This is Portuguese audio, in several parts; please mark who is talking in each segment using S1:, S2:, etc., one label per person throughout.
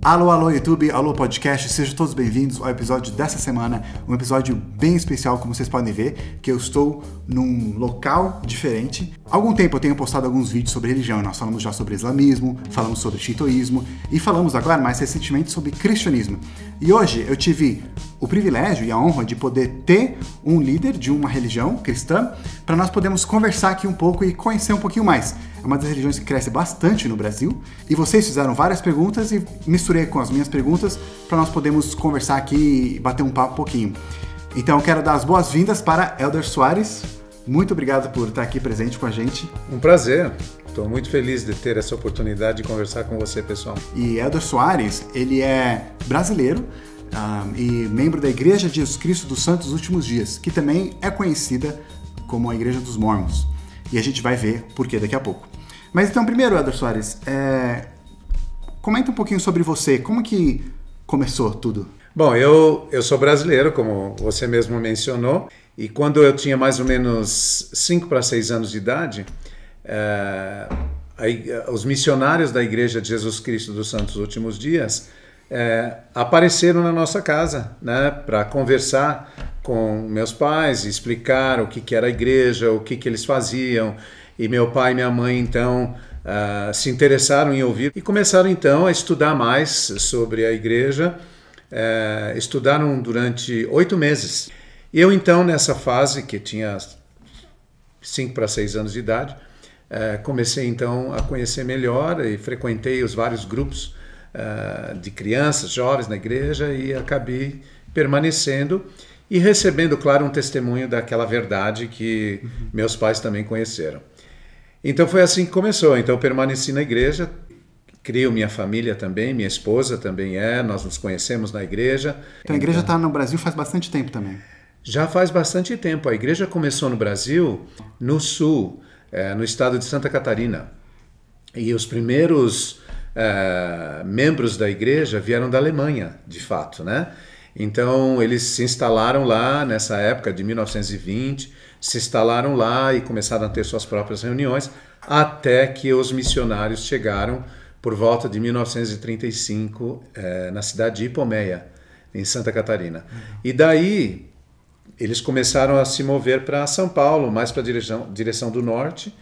S1: Alô, alô YouTube, alô podcast, sejam todos bem-vindos ao episódio dessa semana, um episódio bem especial, como vocês podem ver, que eu estou num local diferente. Há algum tempo eu tenho postado alguns vídeos sobre religião, nós falamos já sobre islamismo, falamos sobre shintoísmo e falamos agora mais recentemente sobre cristianismo. E hoje eu tive o privilégio e a honra de poder ter um líder de uma religião cristã para nós podermos conversar aqui um pouco e conhecer um pouquinho mais. É uma das religiões que cresce bastante no Brasil e vocês fizeram várias perguntas e misturei com as minhas perguntas para nós podermos conversar aqui e bater um papo um pouquinho. Então eu quero dar as boas-vindas para Elder Soares. Muito obrigado por estar aqui presente com a gente.
S2: Um prazer. Estou muito feliz de ter essa oportunidade de conversar com você, pessoal.
S1: E Elder Soares, ele é brasileiro e membro da Igreja de Jesus Cristo dos Santos dos Últimos Dias, que também é conhecida como a Igreja dos Mormons. E a gente vai ver por quê daqui a pouco. Mas então, primeiro, Elder Soares, comenta um pouquinho sobre você. Como que começou tudo?
S2: Bom, eu sou brasileiro, como você mesmo mencionou, e quando eu tinha mais ou menos 5 para 6 anos de idade, os missionários da Igreja de Jesus Cristo dos Santos dos Últimos Dias apareceram na nossa casa, né, para conversar com meus pais, explicar o que era a igreja, o que eles faziam. E meu pai e minha mãe, então, se interessaram em ouvir e começaram, então, a estudar mais sobre a igreja. Estudaram durante 8 meses. E eu, então, nessa fase, que tinha 5 para 6 anos de idade, comecei, então, a conhecer melhor e frequentei os vários grupos de crianças, jovens na igreja e acabei permanecendo e recebendo, claro, um testemunho daquela verdade que meus pais também conheceram. Então foi assim que começou. Então eu permaneci na igreja, criei minha família também, minha esposa também nós nos conhecemos na igreja.
S1: Então a igreja está no Brasil faz bastante tempo também?
S2: Já faz bastante tempo. A igreja começou no Brasil, no sul, no estado de Santa Catarina. E os primeiros membros da igreja vieram da Alemanha, de fato, né? Então eles se instalaram lá nessa época de 1920, se instalaram lá e começaram a ter suas próprias reuniões, até que os missionários chegaram por volta de 1935 na cidade de Ipomeia, em Santa Catarina. E daí eles começaram a se mover para São Paulo, mais para a direção do norte,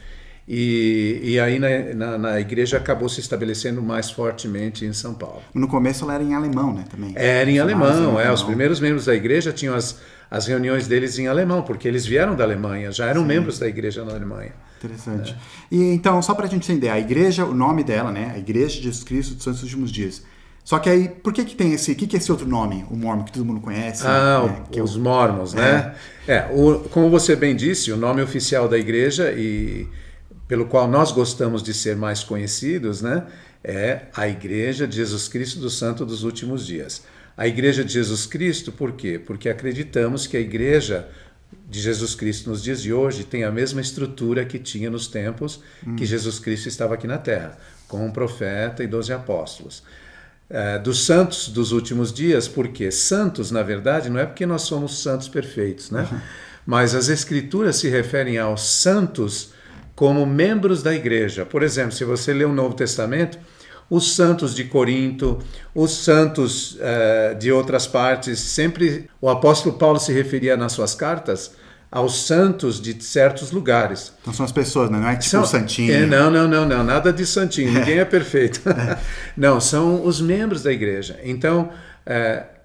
S2: e aí na igreja acabou se estabelecendo mais fortemente em São Paulo.
S1: No começo ela era em alemão, né? Também.
S2: Era em alemão, Os primeiros membros da igreja tinham as reuniões deles em alemão, porque eles vieram da Alemanha, já eram membros da igreja na Alemanha.
S1: Interessante. E então, só para a gente entender, a igreja, o nome dela, né? A Igreja de Jesus Cristo dos Santos dos Últimos Dias. Só que aí, por que tem esse, que é esse outro nome, o Mormon, que todo mundo conhece?
S2: Os Mormons, né? Como você bem disse, o nome oficial da igreja e pelo qual nós gostamos de ser mais conhecidos, né, é a Igreja de Jesus Cristo dos Santos dos Últimos Dias. A Igreja de Jesus Cristo, por quê? Porque acreditamos que a Igreja de Jesus Cristo nos dias de hoje tem a mesma estrutura que tinha nos tempos que Jesus Cristo estava aqui na Terra, com um profeta e 12 apóstolos. Dos santos dos últimos dias, porque santos, na verdade, não é porque nós somos santos perfeitos, né? Mas as Escrituras se referem aos santos como membros da igreja. Por exemplo, se você lê o Novo Testamento, os santos de Corinto, os santos de outras partes, sempre o apóstolo Paulo se referia nas suas cartas aos santos de certos lugares.
S1: Então são as pessoas, né? Não é tipo o santinho.
S2: Não, nada de santinho, ninguém é perfeito. Não, são os membros da igreja. Então,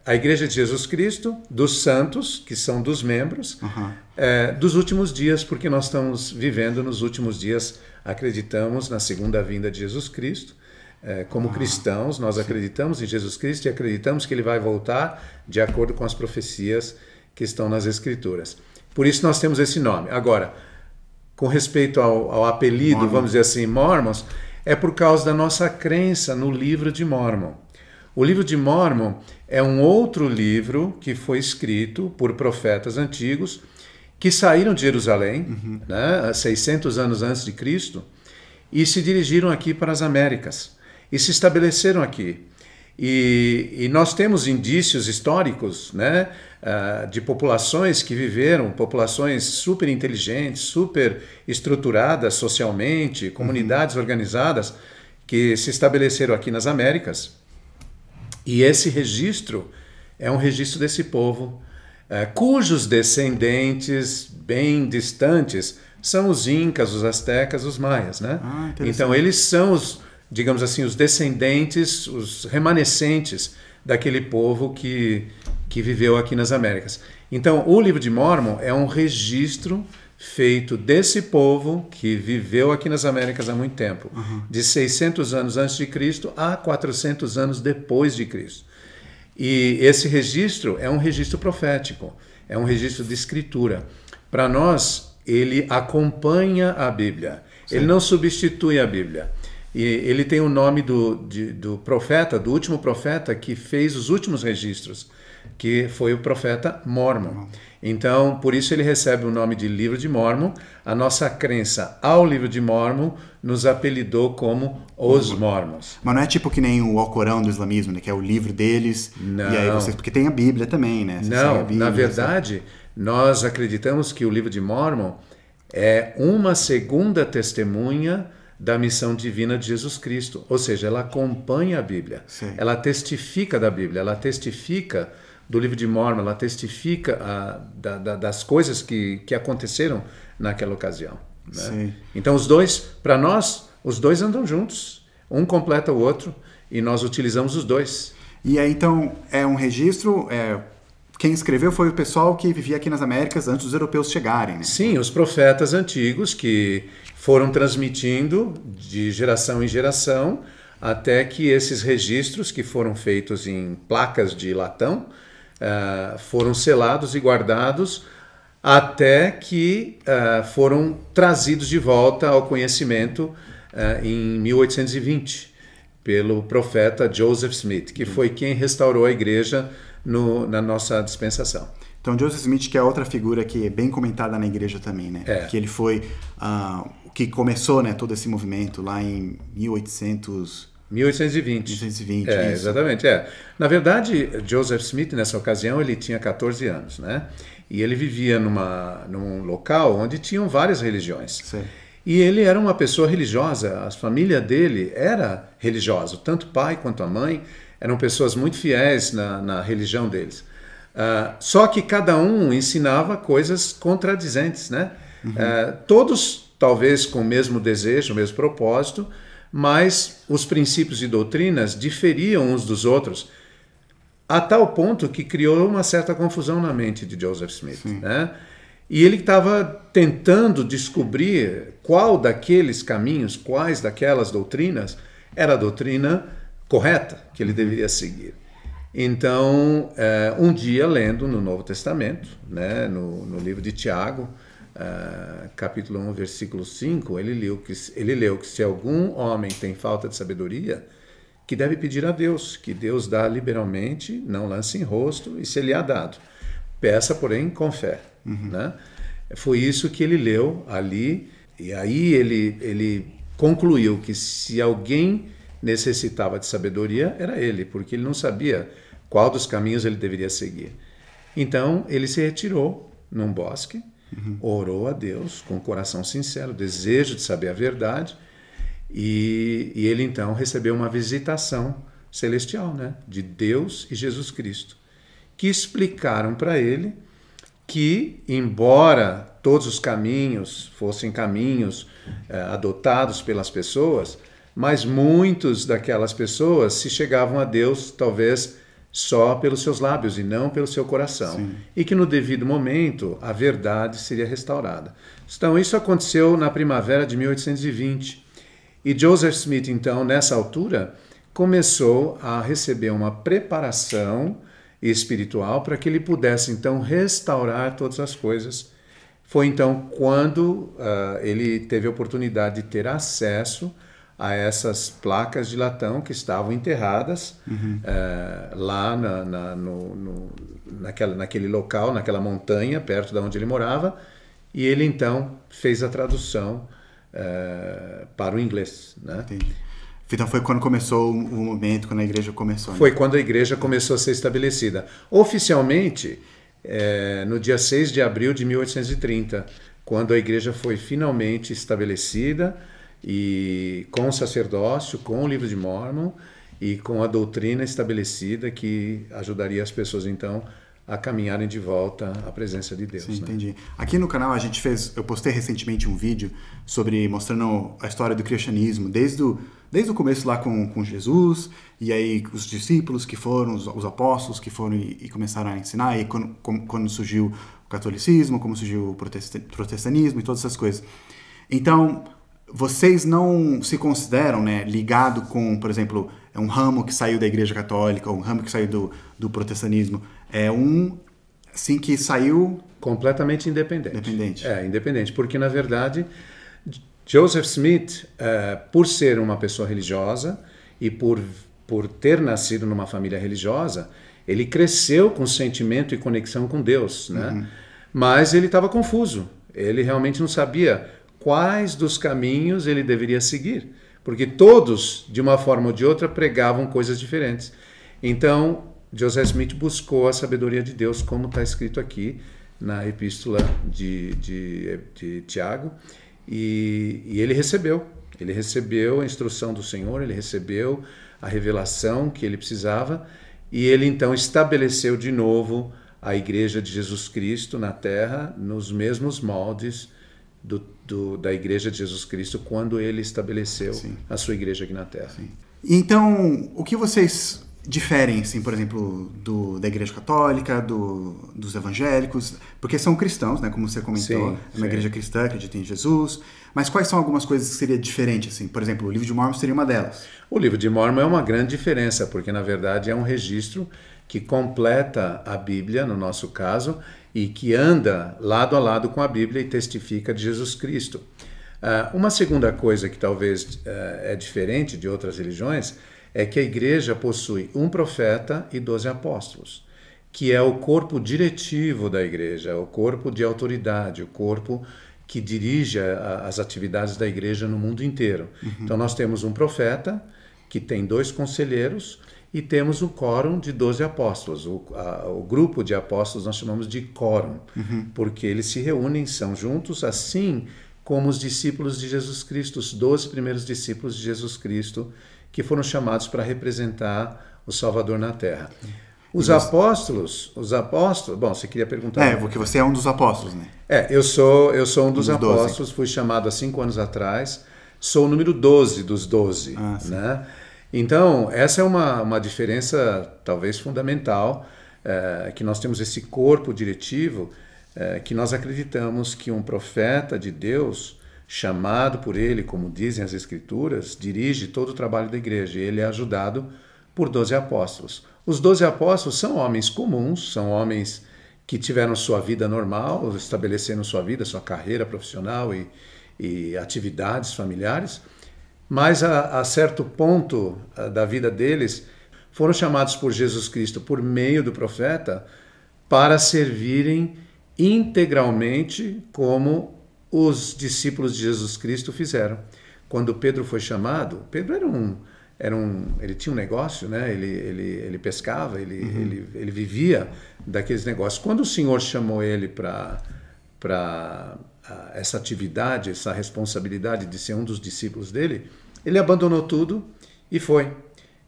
S2: a Igreja de Jesus Cristo, dos santos, que são dos membros, dos últimos dias, porque nós estamos vivendo nos últimos dias, acreditamos na segunda vinda de Jesus Cristo. Como cristãos, nós acreditamos em Jesus Cristo e acreditamos que Ele vai voltar de acordo com as profecias que estão nas Escrituras. Por isso nós temos esse nome. Agora, com respeito ao apelido, Mormon, vamos dizer assim, Mormons, é por causa da nossa crença no livro de Mormon. O livro de Mormon é um outro livro que foi escrito por profetas antigos que saíram de Jerusalém, né, 600 anos antes de Cristo, e se dirigiram aqui para as Américas e se estabeleceram aqui. E nós temos indícios históricos, né, de populações que viveram, populações super inteligentes, super estruturadas socialmente, comunidades organizadas que se estabeleceram aqui nas Américas. E esse registro é um registro desse povo, cujos descendentes bem distantes são os incas, os astecas, os maias, né? Então eles são os, digamos assim, os descendentes, os remanescentes daquele povo que viveu aqui nas Américas. Então o livro de Mórmon é um registro feito desse povo que viveu aqui nas Américas há muito tempo, de 600 anos antes de Cristo a 400 anos depois de Cristo. E esse registro é um registro profético, é um registro de escritura. Para nós, ele acompanha a Bíblia, ele não substitui a Bíblia. E ele tem o nome do profeta, do último profeta que fez os últimos registros, que foi o profeta Mórmon. Então, por isso ele recebe o nome de Livro de Mórmon. A nossa crença ao Livro de Mórmon nos apelidou como os Mórmons.
S1: Mas não é tipo que nem o Alcorão do islamismo, né? Que é o livro deles.
S2: Não.
S1: E aí vocês, porque tem a Bíblia também, né?
S2: Não, na verdade, nós acreditamos que o Livro de Mórmon é uma segunda testemunha da missão divina de Jesus Cristo. Ou seja, ela acompanha a Bíblia.
S1: Sim.
S2: Ela testifica da Bíblia, ela testifica do Livro de Mórmon, ela testifica das coisas que aconteceram naquela ocasião. Né? Então os dois, para nós, os dois andam juntos. Um completa o outro e nós utilizamos os dois.
S1: E aí então é um registro... Quem escreveu foi o pessoal que vivia aqui nas Américas antes dos europeus chegarem, né?
S2: Sim, os profetas antigos que foram transmitindo de geração em geração até que esses registros que foram feitos em placas de latão foram selados e guardados até que foram trazidos de volta ao conhecimento em 1820 pelo profeta Joseph Smith, que foi quem restaurou a igreja na nossa dispensação.
S1: Então, Joseph Smith, que é outra figura que é bem comentada na igreja também, né? Que ele foi o que começou, né, todo esse movimento lá em 1820.
S2: 1820. Exatamente. Na verdade, Joseph Smith, nessa ocasião, ele tinha 14 anos, né? E ele vivia num local onde tinham várias religiões.
S1: Sim.
S2: E ele era uma pessoa religiosa, a família dele era religiosa, tanto o pai quanto a mãe eram pessoas muito fiéis na religião deles. Só que cada um ensinava coisas contradizentes, né? Todos, talvez, com o mesmo desejo, o mesmo propósito, mas os princípios e doutrinas diferiam uns dos outros, a tal ponto que criou uma certa confusão na mente de Joseph Smith. Né? E ele estava tentando descobrir qual daqueles caminhos, quais daquelas doutrinas era a doutrina correta que ele deveria seguir. Então, um dia, lendo no Novo Testamento, né, no livro de Tiago, capítulo 1, versículo 5, ele leu que se algum homem tem falta de sabedoria, que deve pedir a Deus, que Deus dá liberalmente, não lance em rosto, e se lhe há dado. Peça, porém, com fé. Né? Foi isso que ele leu ali, e aí ele concluiu que se alguém necessitava de sabedoria, era ele, porque ele não sabia qual dos caminhos ele deveria seguir. Então, ele se retirou num bosque, orou a Deus com o coração sincero, desejo de saber a verdade, e ele então recebeu uma visitação celestial, né, de Deus e Jesus Cristo, que explicaram para ele que, embora todos os caminhos fossem caminhos adotados pelas pessoas, mas muitos daquelas pessoas se chegavam a Deus talvez só pelos seus lábios e não pelo seu coração. Sim. E que no devido momento a verdade seria restaurada. Então isso aconteceu na primavera de 1820. E Joseph Smith, então, nessa altura, começou a receber uma preparação espiritual para que ele pudesse, então, restaurar todas as coisas. Foi, então, quando ele teve a oportunidade de ter acesso a essas placas de latão que estavam enterradas lá naquele local, naquela montanha, perto de onde ele morava, e ele, então, fez a tradução para o inglês. Né?
S1: Entendi. Então foi quando começou o momento, quando a igreja começou. Né?
S2: Foi quando a igreja começou a ser estabelecida. Oficialmente, no dia 6 de abril de 1830, quando a igreja foi finalmente estabelecida, e com o sacerdócio, com o livro de Mórmon, e com a doutrina estabelecida que ajudaria as pessoas, então, a caminharem de volta à presença de Deus.
S1: Sim,
S2: né?
S1: entendi. Aqui no canal eu postei recentemente um vídeo mostrando a história do cristianismo, desde o começo lá com Jesus, e aí os discípulos que foram, os apóstolos que foram e começaram a ensinar, e quando surgiu o catolicismo, como surgiu o protestantismo e todas essas coisas. Então, vocês não se consideram, né, ligado com, por exemplo, um ramo que saiu da Igreja Católica, ou um ramo que saiu do protestantismo, assim, que saiu...
S2: Completamente independente.
S1: Independente.
S2: Independente, porque, na verdade, Joseph Smith, por ser uma pessoa religiosa e por ter nascido numa família religiosa, ele cresceu com sentimento e conexão com Deus, né?
S1: Uhum.
S2: Mas ele estava confuso. Ele realmente não sabia quais dos caminhos ele deveria seguir, porque todos, de uma forma ou de outra, pregavam coisas diferentes. Então, Joseph Smith buscou a sabedoria de Deus, como está escrito aqui na epístola de Tiago, e ele recebeu a instrução do Senhor, ele recebeu a revelação que ele precisava, e ele então estabeleceu de novo a Igreja de Jesus Cristo na Terra, nos mesmos moldes da Igreja de Jesus Cristo, quando ele estabeleceu
S1: Sim.
S2: a sua Igreja aqui na Terra.
S1: Sim. Então, o que vocês diferem, assim, por exemplo, da Igreja Católica, dos evangélicos, porque são cristãos, né, como você comentou,
S2: Sim,
S1: é uma igreja cristã, acredita em Jesus, mas quais são algumas coisas que seria diferente, assim? Por exemplo, o Livro de Mórmon seria uma delas.
S2: O Livro de Mórmon é uma grande diferença, porque na verdade é um registro que completa a Bíblia, no nosso caso, e que anda lado a lado com a Bíblia e testifica de Jesus Cristo. Uma segunda coisa que talvez é diferente de outras religiões é que a igreja possui um profeta e 12 apóstolos, que é o corpo diretivo da igreja, o corpo de autoridade, o corpo que dirige as atividades da igreja no mundo inteiro. Uhum. Então nós temos um profeta, que tem 2 conselheiros, e temos o quórum de 12 apóstolos. O grupo de apóstolos nós chamamos de quórum, porque eles se reúnem, são juntos, assim como os discípulos de Jesus Cristo, os 12 primeiros discípulos de Jesus Cristo, que foram chamados para representar o Salvador na Terra. Os apóstolos, bom, você queria perguntar...
S1: porque você é um dos apóstolos, né?
S2: Eu sou um dos apóstolos,
S1: 12.
S2: Fui chamado há 5 anos atrás, sou o número 12 dos 12, né? Então, essa é uma diferença talvez fundamental, que nós temos esse corpo diretivo, que nós acreditamos que um profeta de Deus, chamado por ele, como dizem as Escrituras, dirige todo o trabalho da igreja, e ele é ajudado por 12 apóstolos. Os 12 apóstolos são homens comuns, são homens que tiveram sua vida normal, estabeleceram sua vida, sua carreira profissional e atividades familiares, mas a certo ponto da vida deles foram chamados por Jesus Cristo, por meio do profeta, para servirem integralmente como os discípulos de Jesus Cristo fizeram. Quando Pedro foi chamado, Pedro ele tinha um negócio, né? Ele pescava, ele vivia daqueles negócios. Quando o Senhor chamou ele para essa atividade, essa responsabilidade de ser um dos discípulos dele, ele abandonou tudo e foi.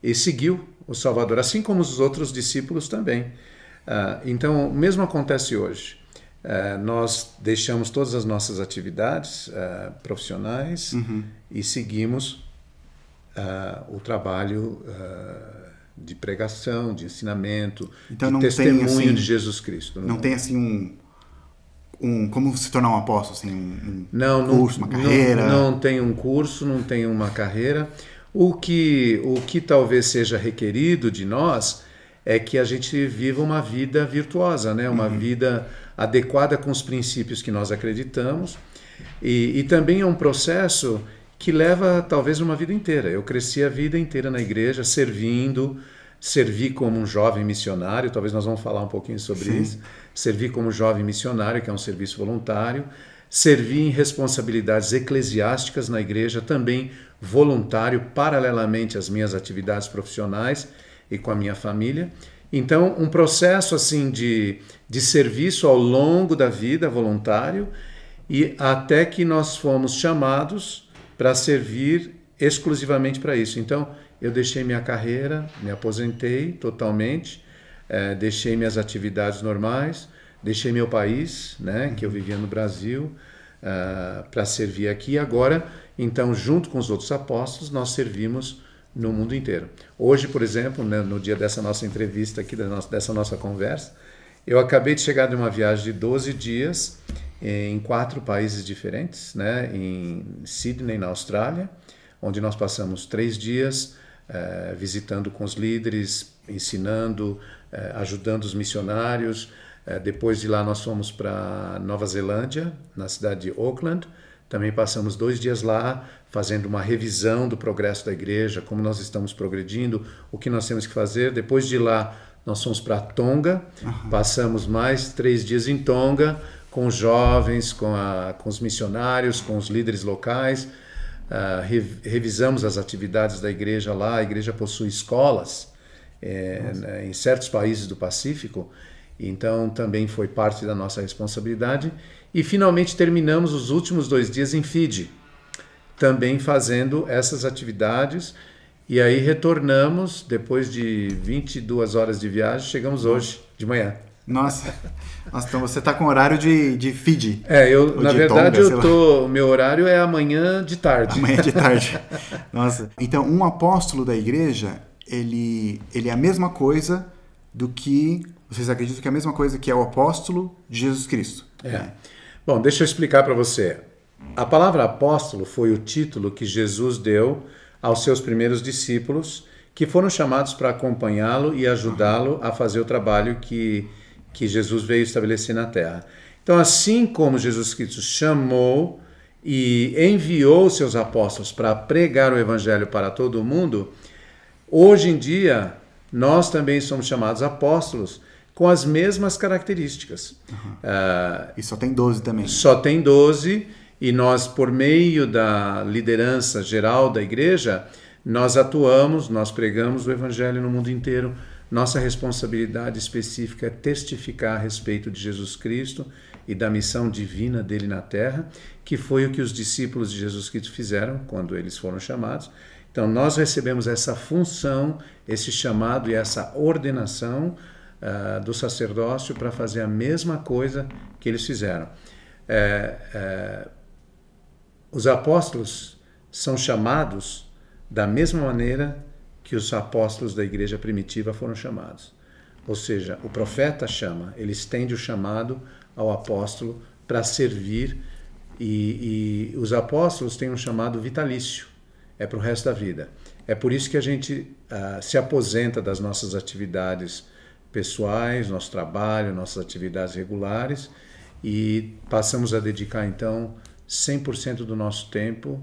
S2: E seguiu o Salvador, assim como os outros discípulos também. Então, o mesmo acontece hoje. Nós deixamos todas as nossas atividades profissionais e seguimos o trabalho de pregação, de ensinamento, então, de testemunho tem, assim, de Jesus Cristo.
S1: Não tem assim como se tornar um apóstolo, assim, um curso, uma carreira?
S2: Não tem um curso, não tem uma carreira. O que talvez seja requerido de nós é que a gente viva uma vida virtuosa, né? Uma vida adequada com os princípios que nós acreditamos, e também é um processo que leva talvez uma vida inteira. Eu cresci a vida inteira na igreja, servi como um jovem missionário, talvez nós vamos falar um pouquinho sobre isso, servi como jovem missionário, que é um serviço voluntário, servi em responsabilidades eclesiásticas na igreja, também voluntário, paralelamente às minhas atividades profissionais e com a minha família. Então, um processo assim de serviço ao longo da vida, voluntário, e até que nós fomos chamados para servir exclusivamente para isso. Então, eu deixei minha carreira, me aposentei totalmente, deixei minhas atividades normais, deixei meu país, né, que eu vivia no Brasil, para servir aqui. Agora, então, junto com os outros apóstolos, nós servimos no mundo inteiro. Hoje, por exemplo, né, no dia dessa nossa entrevista aqui, dessa nossa conversa, eu acabei de chegar de uma viagem de 12 dias em 4 países diferentes, né, em Sydney, na Austrália, onde nós passamos 3 dias visitando com os líderes, ensinando, ajudando os missionários. Depois de lá nós fomos para Nova Zelândia, na cidade de Auckland. Também passamos 2 dias lá fazendo uma revisão do progresso da igreja, como nós estamos progredindo, o que nós temos que fazer. Depois de lá nós fomos para Tonga, passamos mais 3 dias em Tonga com os jovens, com os missionários, com os líderes locais. Revisamos as atividades da igreja lá. A igreja possui escolas em certos países do Pacífico, então também foi parte da nossa responsabilidade. E finalmente terminamos os últimos 2 dias em Fiji, também fazendo essas atividades. E aí retornamos, depois de 22 horas de viagem, chegamos hoje de manhã.
S1: Nossa, então você está com horário de Fiji.
S2: Na verdade, o meu horário é amanhã de tarde.
S1: Amanhã de tarde. Nossa. Então, um apóstolo da igreja, ele é a mesma coisa do que... Vocês acreditam que é a mesma coisa que é o apóstolo de Jesus Cristo?
S2: Bom, deixa eu explicar para você. A palavra apóstolo foi o título que Jesus deu aos seus primeiros discípulos, que foram chamados para acompanhá-lo e ajudá-lo a fazer o trabalho que Jesus veio estabelecer na terra. Então, assim como Jesus Cristo chamou e enviou seus apóstolos para pregar o evangelho para todo mundo, hoje em dia nós também somos chamados apóstolos com as mesmas características.
S1: E só tem 12 também.
S2: Só tem 12, e nós, por meio da liderança geral da igreja, nós atuamos, nós pregamos o evangelho no mundo inteiro. Nossa responsabilidade específica é testificar a respeito de Jesus Cristo e da missão divina dele na terra, que foi o que os discípulos de Jesus Cristo fizeram quando eles foram chamados. Então, nós recebemos essa função, esse chamado e essa ordenação do sacerdócio para fazer a mesma coisa que eles fizeram. Os apóstolos são chamados da mesma maneira que os apóstolos da igreja primitiva foram chamados. Ou seja, o profeta chama, ele estende o chamado ao apóstolo para servir, e os apóstolos têm um chamado vitalício, é para o resto da vida. É por isso que a gente se aposenta das nossas atividades pessoais, nosso trabalho, nossas atividades regulares, e passamos a dedicar então 100% do nosso tempo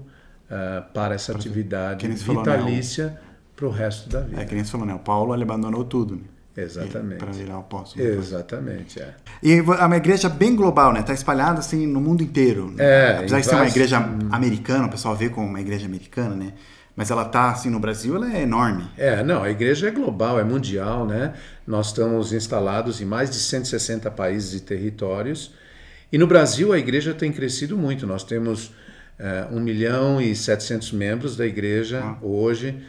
S2: para essa atividade vitalícia para o resto da vida.
S1: Que nem você falou, né? O Paulo ele abandonou tudo, né?
S2: Exatamente.
S1: Para virar apóstolo.
S2: Exatamente,
S1: E é uma igreja bem global, né? Está espalhada assim no mundo inteiro. Né? Apesar de ser uma igreja americana, o pessoal vê como uma igreja americana, né? Mas ela está assim no Brasil, ela é enorme.
S2: Não, a igreja é global, é mundial, né? Nós estamos instalados em mais de 160 países e territórios. E no Brasil a igreja tem crescido muito. Nós temos 1.700.000 membros da igreja hoje,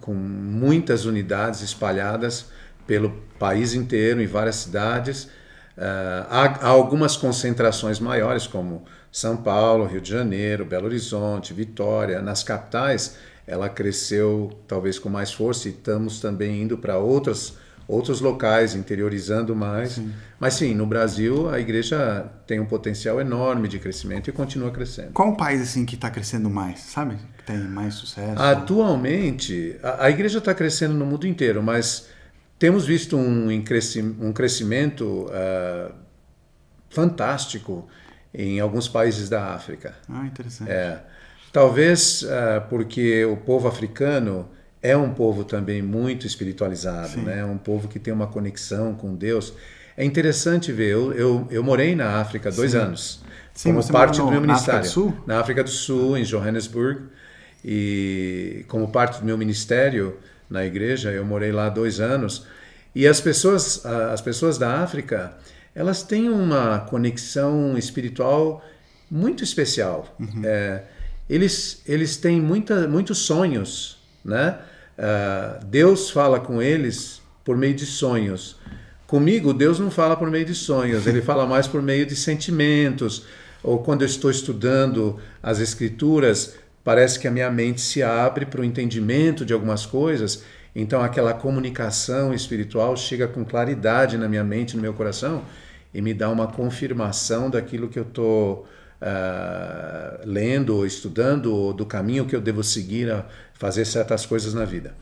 S2: com muitas unidades espalhadas pelo país inteiro, em várias cidades. Há algumas concentrações maiores, como São Paulo, Rio de Janeiro, Belo Horizonte, Vitória. Nas capitais, ela cresceu talvez com mais força, e estamos também indo para outros locais, interiorizando mais. Sim. Mas sim, no Brasil a igreja tem um potencial enorme de crescimento e continua crescendo.
S1: Qual o país assim que está crescendo mais, sabe? Que tem mais sucesso?
S2: Atualmente, a igreja está crescendo no mundo inteiro, mas temos visto um crescimento fantástico em alguns países da África.
S1: Interessante.
S2: Talvez porque o povo africano é um povo também muito espiritualizado, né? É um povo que tem uma conexão com Deus. É interessante ver, eu morei na África 2 anos, como parte do meu ministério.
S1: Na África do Sul?
S2: Na África do Sul, em Johannesburg, e como parte do meu ministério na igreja, eu morei lá 2 anos, e as pessoas da África, elas têm uma conexão espiritual muito especial. Eles têm muitos sonhos né? Deus fala com eles por meio de sonhos. Comigo, Deus não fala por meio de sonhos, ele fala mais por meio de sentimentos. Ou quando eu estou estudando as Escrituras, parece que a minha mente se abre para o entendimento de algumas coisas, então aquela comunicação espiritual chega com claridade na minha mente, no meu coração, e me dá uma confirmação daquilo que eu estou lendo ou estudando, ou do caminho que eu devo seguir a fazer certas coisas na vida.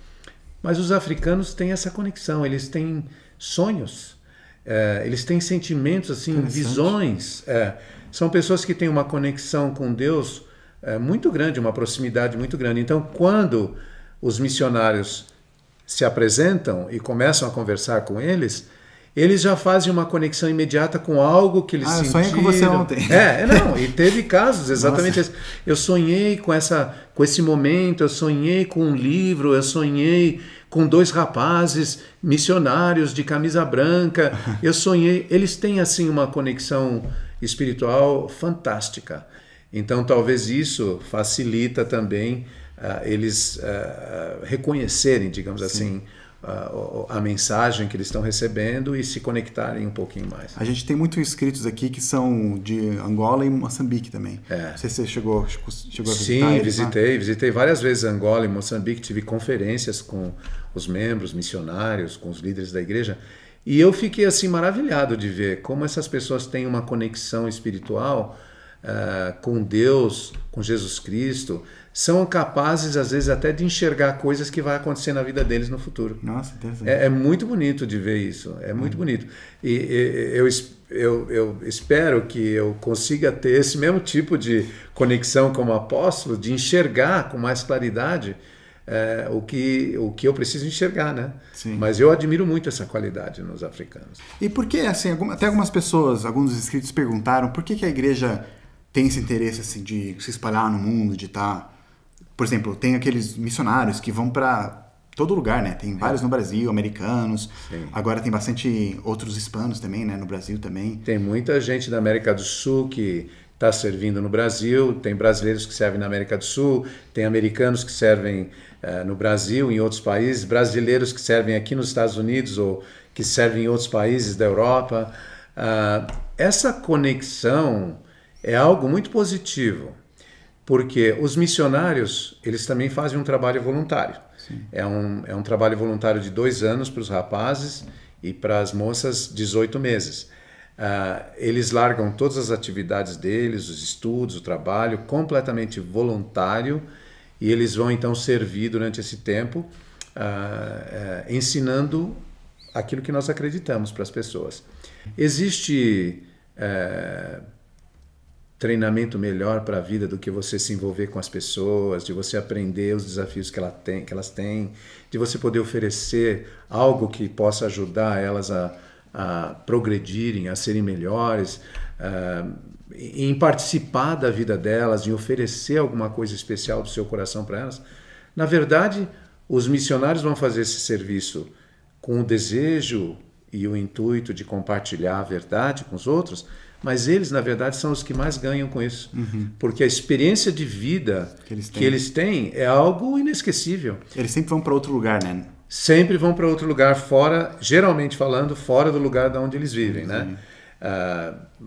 S2: Mas os africanos têm essa conexão, eles têm sonhos, eles têm sentimentos, assim, visões. São pessoas que têm uma conexão com Deus muito grande, uma proximidade muito grande. Então, quando os missionários se apresentam e começam a conversar com eles, eles já fazem uma conexão imediata com algo que eles sentiram.
S1: Eu sonhei com você ontem.
S2: Não, e teve casos exatamente assim. Eu sonhei com esse momento, eu sonhei com um livro, eu sonhei com 2 rapazes missionários de camisa branca, eu sonhei. Eles têm assim uma conexão espiritual fantástica. Então talvez isso facilita também eles reconhecerem, digamos assim, a mensagem que eles estão recebendo e se conectarem um pouquinho mais.
S1: A gente tem muitos inscritos aqui que são de Angola e Moçambique também. Não sei se você chegou a visitar.
S2: Sim, visitei várias vezes Angola e Moçambique, tive conferências com os membros missionários, com os líderes da igreja, e eu fiquei assim maravilhado de ver como essas pessoas têm uma conexão espiritual com Deus, com Jesus Cristo, são capazes, às vezes, até de enxergar coisas que vai acontecer na vida deles no futuro.
S1: Nossa, interessante.
S2: É muito bonito de ver isso, é muito bonito. E eu espero que eu consiga ter esse mesmo tipo de conexão como apóstolo, de enxergar com mais claridade o que eu preciso enxergar, né?
S1: Sim.
S2: Mas eu admiro muito essa qualidade nos africanos.
S1: E por que, assim, até algumas pessoas, alguns inscritos perguntaram por que a igreja tem esse interesse assim, de se espalhar no mundo, de estar... Por exemplo, tem aqueles missionários que vão para todo lugar, né? Tem vários no Brasil, americanos. Sim. Agora tem bastante outros hispanos também, né? No Brasil também.
S2: Tem muita gente da América do Sul que está servindo no Brasil. Tem brasileiros que servem na América do Sul. Tem americanos que servem no Brasil, em outros países. Brasileiros que servem aqui nos Estados Unidos ou que servem em outros países da Europa. Essa conexão é algo muito positivo. Porque os missionários, eles também fazem um trabalho voluntário. É um trabalho voluntário de 2 anos para os rapazes e para as moças 18 meses. Eles largam todas as atividades deles, os estudos, o trabalho, completamente voluntário, e eles vão então servir durante esse tempo, ensinando aquilo que nós acreditamos para as pessoas. Existe... treinamento melhor para a vida do que você se envolver com as pessoas, de você aprender os desafios que elas têm, de você poder oferecer algo que possa ajudar elas a progredirem, a serem melhores, em participar da vida delas, em oferecer alguma coisa especial do seu coração para elas. Na verdade, os missionários vão fazer esse serviço com o desejo e o intuito de compartilhar a verdade com os outros, mas eles, na verdade, são os que mais ganham com isso. Porque a experiência de vida que eles têm é algo inesquecível.
S1: Eles sempre vão para outro lugar, né?
S2: Sempre vão para outro lugar fora, geralmente falando, fora do lugar de onde eles vivem, né?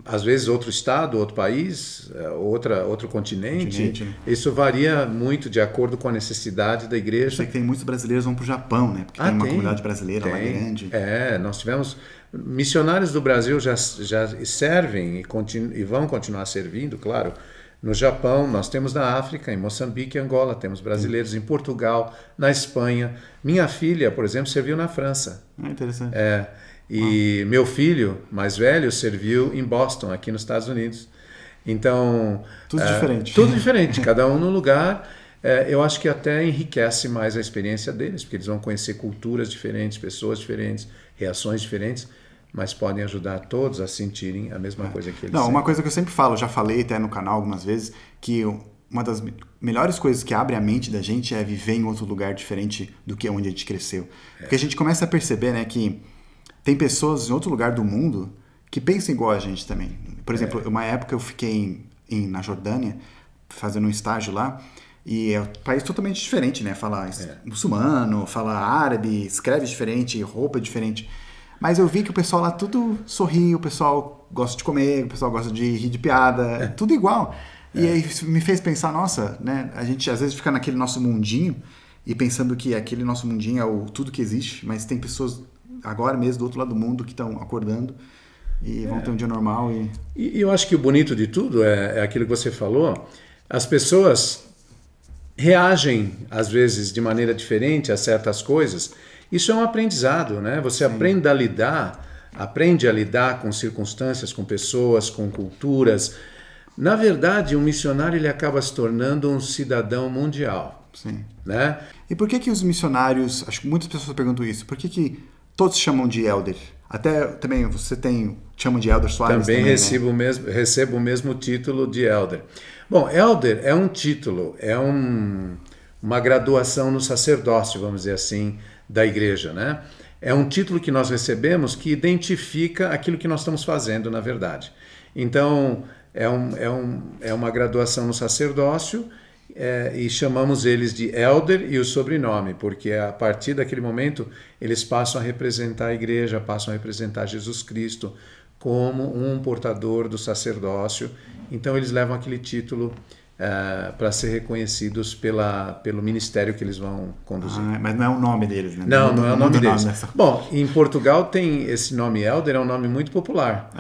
S2: Às vezes outro estado, outro país, outro continente.
S1: Né?
S2: Isso varia muito de acordo com a necessidade da igreja. Eu
S1: sei que tem muitos brasileiros que vão para o Japão, né? Porque tem uma comunidade brasileira lá grande.
S2: Nós tivemos... Missionários do Brasil já servem e vão continuar servindo, claro. No Japão, nós temos na África, em Moçambique e Angola, temos brasileiros em Portugal, na Espanha. Minha filha, por exemplo, serviu na França.
S1: Interessante.
S2: E meu filho, mais velho, serviu em Boston, aqui nos Estados Unidos. Então...
S1: Tudo diferente.
S2: Tudo diferente, cada um no lugar. Eu acho que até enriquece mais a experiência deles, porque eles vão conhecer culturas diferentes, pessoas diferentes, reações diferentes, mas podem ajudar todos a sentirem a mesma coisa que eles sentem.
S1: Uma coisa que eu sempre falo, já falei até no canal algumas vezes, que uma das melhores coisas que abre a mente da gente é viver em outro lugar diferente do que onde a gente cresceu. Porque a gente começa a perceber, né, que tem pessoas em outro lugar do mundo que pensam igual a gente também. Por exemplo, uma época eu fiquei na Jordânia, fazendo um estágio lá, E é um país totalmente diferente, né? Fala muçulmano, fala árabe, escreve diferente, roupa diferente. Mas eu vi que o pessoal lá tudo sorri, o pessoal gosta de comer, o pessoal gosta de rir de piada, tudo igual. E aí isso me fez pensar, nossa, né? A gente às vezes fica naquele nosso mundinho e pensando que aquele nosso mundinho é tudo que existe, mas tem pessoas agora mesmo do outro lado do mundo que estão acordando e vão ter um dia normal.
S2: E eu acho que o bonito de tudo é aquilo que você falou, as pessoas reagem às vezes de maneira diferente a certas coisas. Isso é um aprendizado, né? Você aprende a lidar com circunstâncias, com pessoas, com culturas. Na verdade, um missionário ele acaba se tornando um cidadão mundial.
S1: Sim.
S2: Né?
S1: E por que os missionários, acho que muitas pessoas perguntam isso, por que todos chamam de elder? Até também você chamam de elder Soares
S2: também.
S1: Também
S2: recebo o mesmo título de elder. Bom, elder é um título, uma graduação no sacerdócio, vamos dizer assim, da igreja, né? É um título que nós recebemos que identifica aquilo que nós estamos fazendo, na verdade. Então, é uma graduação no sacerdócio e chamamos eles de elder e o sobrenome, porque a partir daquele momento eles passam a representar a igreja, passam a representar Jesus Cristo como um portador do sacerdócio. Então, eles levam aquele título para ser reconhecidos pelo ministério que eles vão conduzir.
S1: Mas não é o nome deles, né?
S2: Não é o nome deles. Bom, em Portugal tem esse nome elder, é um nome muito popular.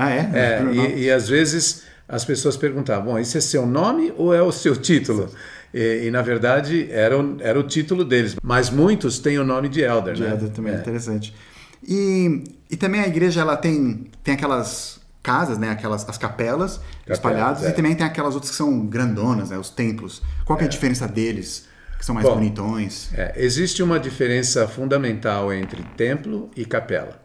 S2: E às vezes as pessoas perguntavam, bom, isso é seu nome ou é o seu título? E na verdade era o título deles, mas muitos têm o nome de elder.
S1: De
S2: né?
S1: elder também, interessante. E também a igreja ela tem aquelas casas, né, as capelas espalhadas, e também tem aquelas outras que são grandonas, né, os templos. Qual que é a diferença deles, que são mais bonitões?
S2: Existe uma diferença fundamental entre templo e capela.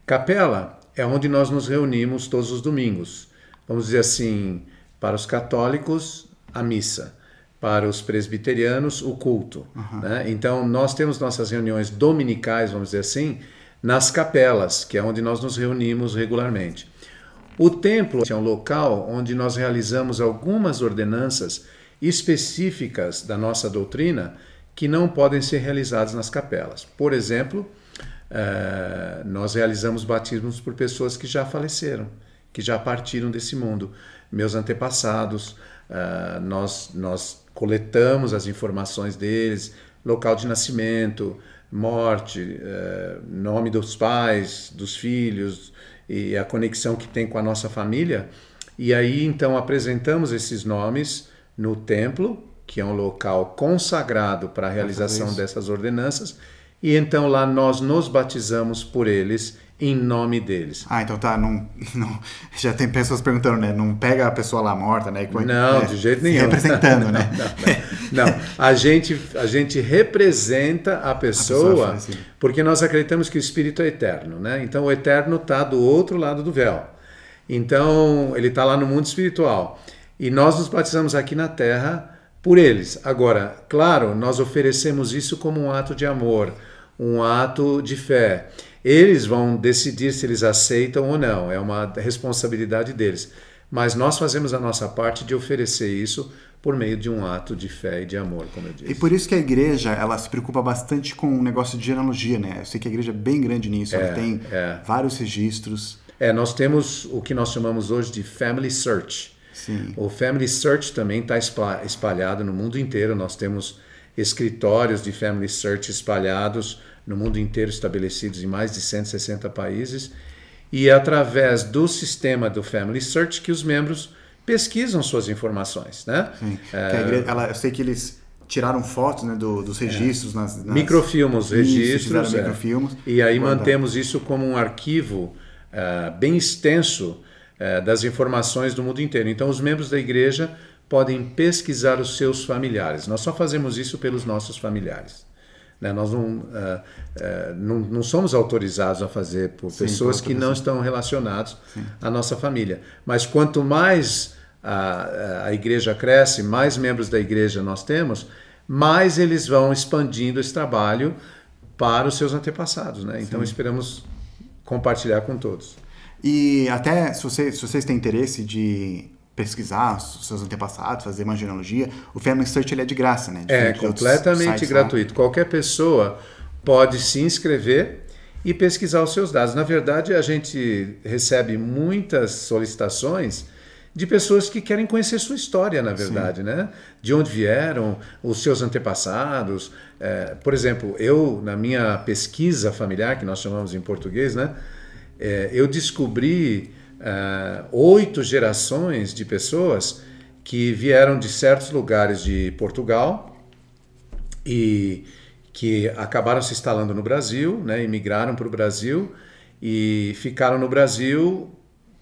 S2: Capela é onde nós nos reunimos todos os domingos. Vamos dizer assim, para os católicos, a missa. Para os presbiterianos, o culto. Né? Então, nós temos nossas reuniões dominicais, vamos dizer assim, nas capelas, que é onde nós nos reunimos regularmente. O templo é um local onde nós realizamos algumas ordenanças específicas da nossa doutrina que não podem ser realizadas nas capelas. Por exemplo, nós realizamos batismos por pessoas que já faleceram, que já partiram desse mundo. Meus antepassados, nós coletamos as informações deles, local de nascimento, morte, nome dos pais, dos filhos e a conexão que tem com a nossa família. E aí então apresentamos esses nomes no templo, que é um local consagrado para a realização dessas ordenanças, e então lá nós nos batizamos por eles em nome deles.
S1: Então tá, já tem pessoas perguntando, né? Não pega a pessoa lá morta, né?
S2: Não, de jeito nenhum.
S1: Representando, né?
S2: Não. A gente representa a pessoa porque nós acreditamos que o Espírito é eterno, né? Então o eterno está do outro lado do véu. Então ele está lá no mundo espiritual. E nós nos batizamos aqui na terra por eles. Agora, claro, nós oferecemos isso como um ato de amor, um ato de fé. Eles vão decidir se eles aceitam ou não, é uma responsabilidade deles. Mas nós fazemos a nossa parte de oferecer isso por meio de um ato de fé e de amor, como eu disse.
S1: E por isso que a igreja, ela se preocupa bastante com o negócio de genealogia, né? Eu sei que a igreja é bem grande nisso, ela tem vários registros.
S2: Nós temos o que nós chamamos hoje de Family Search.
S1: Sim.
S2: O Family Search também está espalhado no mundo inteiro. Nós temos escritórios de Family Search espalhados no mundo inteiro, estabelecidos em mais de 160 países. E é através do sistema do Family Search que os membros pesquisam suas informações. Né?
S1: Sim. A igreja, eu sei que eles tiraram fotos, né, dos registros.
S2: Microfilmos, registros.
S1: Microfilmos,
S2: e aí mantemos isso como um arquivo bem extenso das informações do mundo inteiro. Então, os membros da igreja podem pesquisar os seus familiares. Nós só fazemos isso pelos nossos familiares. Né? Nós não somos autorizados a fazer por pessoas que não estão relacionadas à nossa família. Mas quanto mais a igreja cresce, mais membros da igreja nós temos, mais eles vão expandindo esse trabalho para os seus antepassados. Né? Então, esperamos compartilhar com todos.
S1: E até, se vocês têm interesse de pesquisar os seus antepassados, fazer uma genealogia, o Family Search ele é de graça, né?
S2: É completamente gratuito. Qualquer pessoa pode se inscrever e pesquisar os seus dados. Na verdade, a gente recebe muitas solicitações de pessoas que querem conhecer sua história, na verdade, né? De onde vieram, os seus antepassados. Por exemplo, eu, na minha pesquisa familiar, que nós chamamos em português, né? Eu descobri 8 gerações de pessoas que vieram de certos lugares de Portugal e que acabaram se instalando no Brasil, né? Imigraram para o Brasil e ficaram no Brasil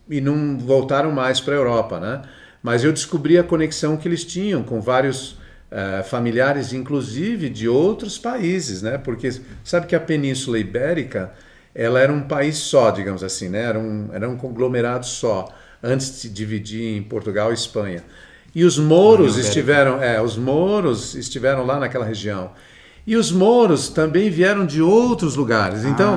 S2: e não voltaram mais para a Europa, né? Mas eu descobri a conexão que eles tinham com vários familiares, inclusive de outros países, né? Porque sabe que a Península Ibérica, ela era um país só, digamos assim, né? Era um conglomerado só, antes de se dividir em Portugal e Espanha. E os mouros estiveram lá naquela região. E os mouros também vieram de outros lugares. Então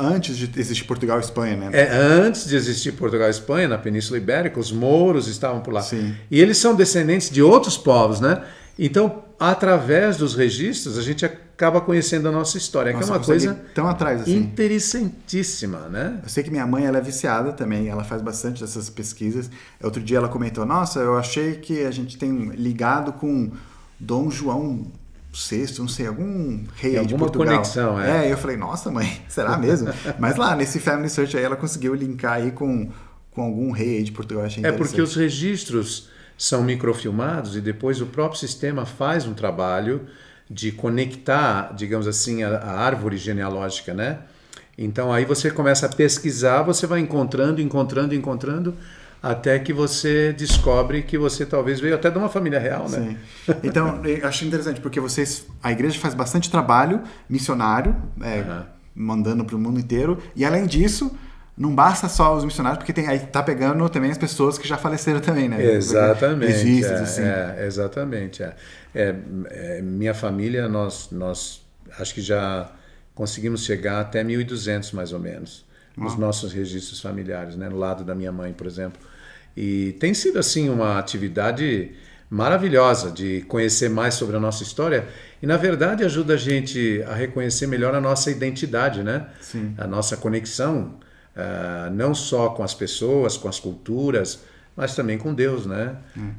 S1: antes de existir Portugal e Espanha, né?
S2: Antes de existir Portugal e Espanha, na Península Ibérica, os mouros estavam por lá.
S1: Sim.
S2: E eles são descendentes de outros povos, né? Então, através dos registros, a gente acaba conhecendo a nossa história, que é uma coisa
S1: tão atrás, assim,
S2: interessantíssima, né?
S1: Eu sei que minha mãe ela é viciada também, ela faz bastante dessas pesquisas. Outro dia ela comentou, nossa, eu achei que a gente tem ligado com Dom João VI, não sei, algum rei aí de Portugal.
S2: Alguma conexão,
S1: eu falei, nossa mãe, será mesmo? Mas lá, nesse Family Search aí, ela conseguiu linkar aí com algum rei aí de Portugal, eu achei interessante.
S2: Porque os registros são microfilmados e depois o próprio sistema faz um trabalho de conectar, digamos assim, a árvore genealógica, né? Então aí você começa a pesquisar, você vai encontrando, até que você descobre que você talvez veio até de uma família real, né?
S1: Sim. Então, eu acho interessante, porque a igreja faz bastante trabalho missionário, mandando para o mundo inteiro, e além disso, não basta só os missionários, porque aí tá pegando também as pessoas que já faleceram também, né?
S2: Exatamente.
S1: Registres, assim.
S2: Exatamente. Minha família, nós acho que já conseguimos chegar até 1.200, mais ou menos, nos nossos registros familiares, né? No lado da minha mãe, por exemplo. E tem sido, assim, uma atividade maravilhosa de conhecer mais sobre a nossa história e, na verdade, ajuda a gente a reconhecer melhor a nossa identidade, né?
S1: Sim.
S2: A nossa conexão, não só com as pessoas, com as culturas, mas também com Deus, né?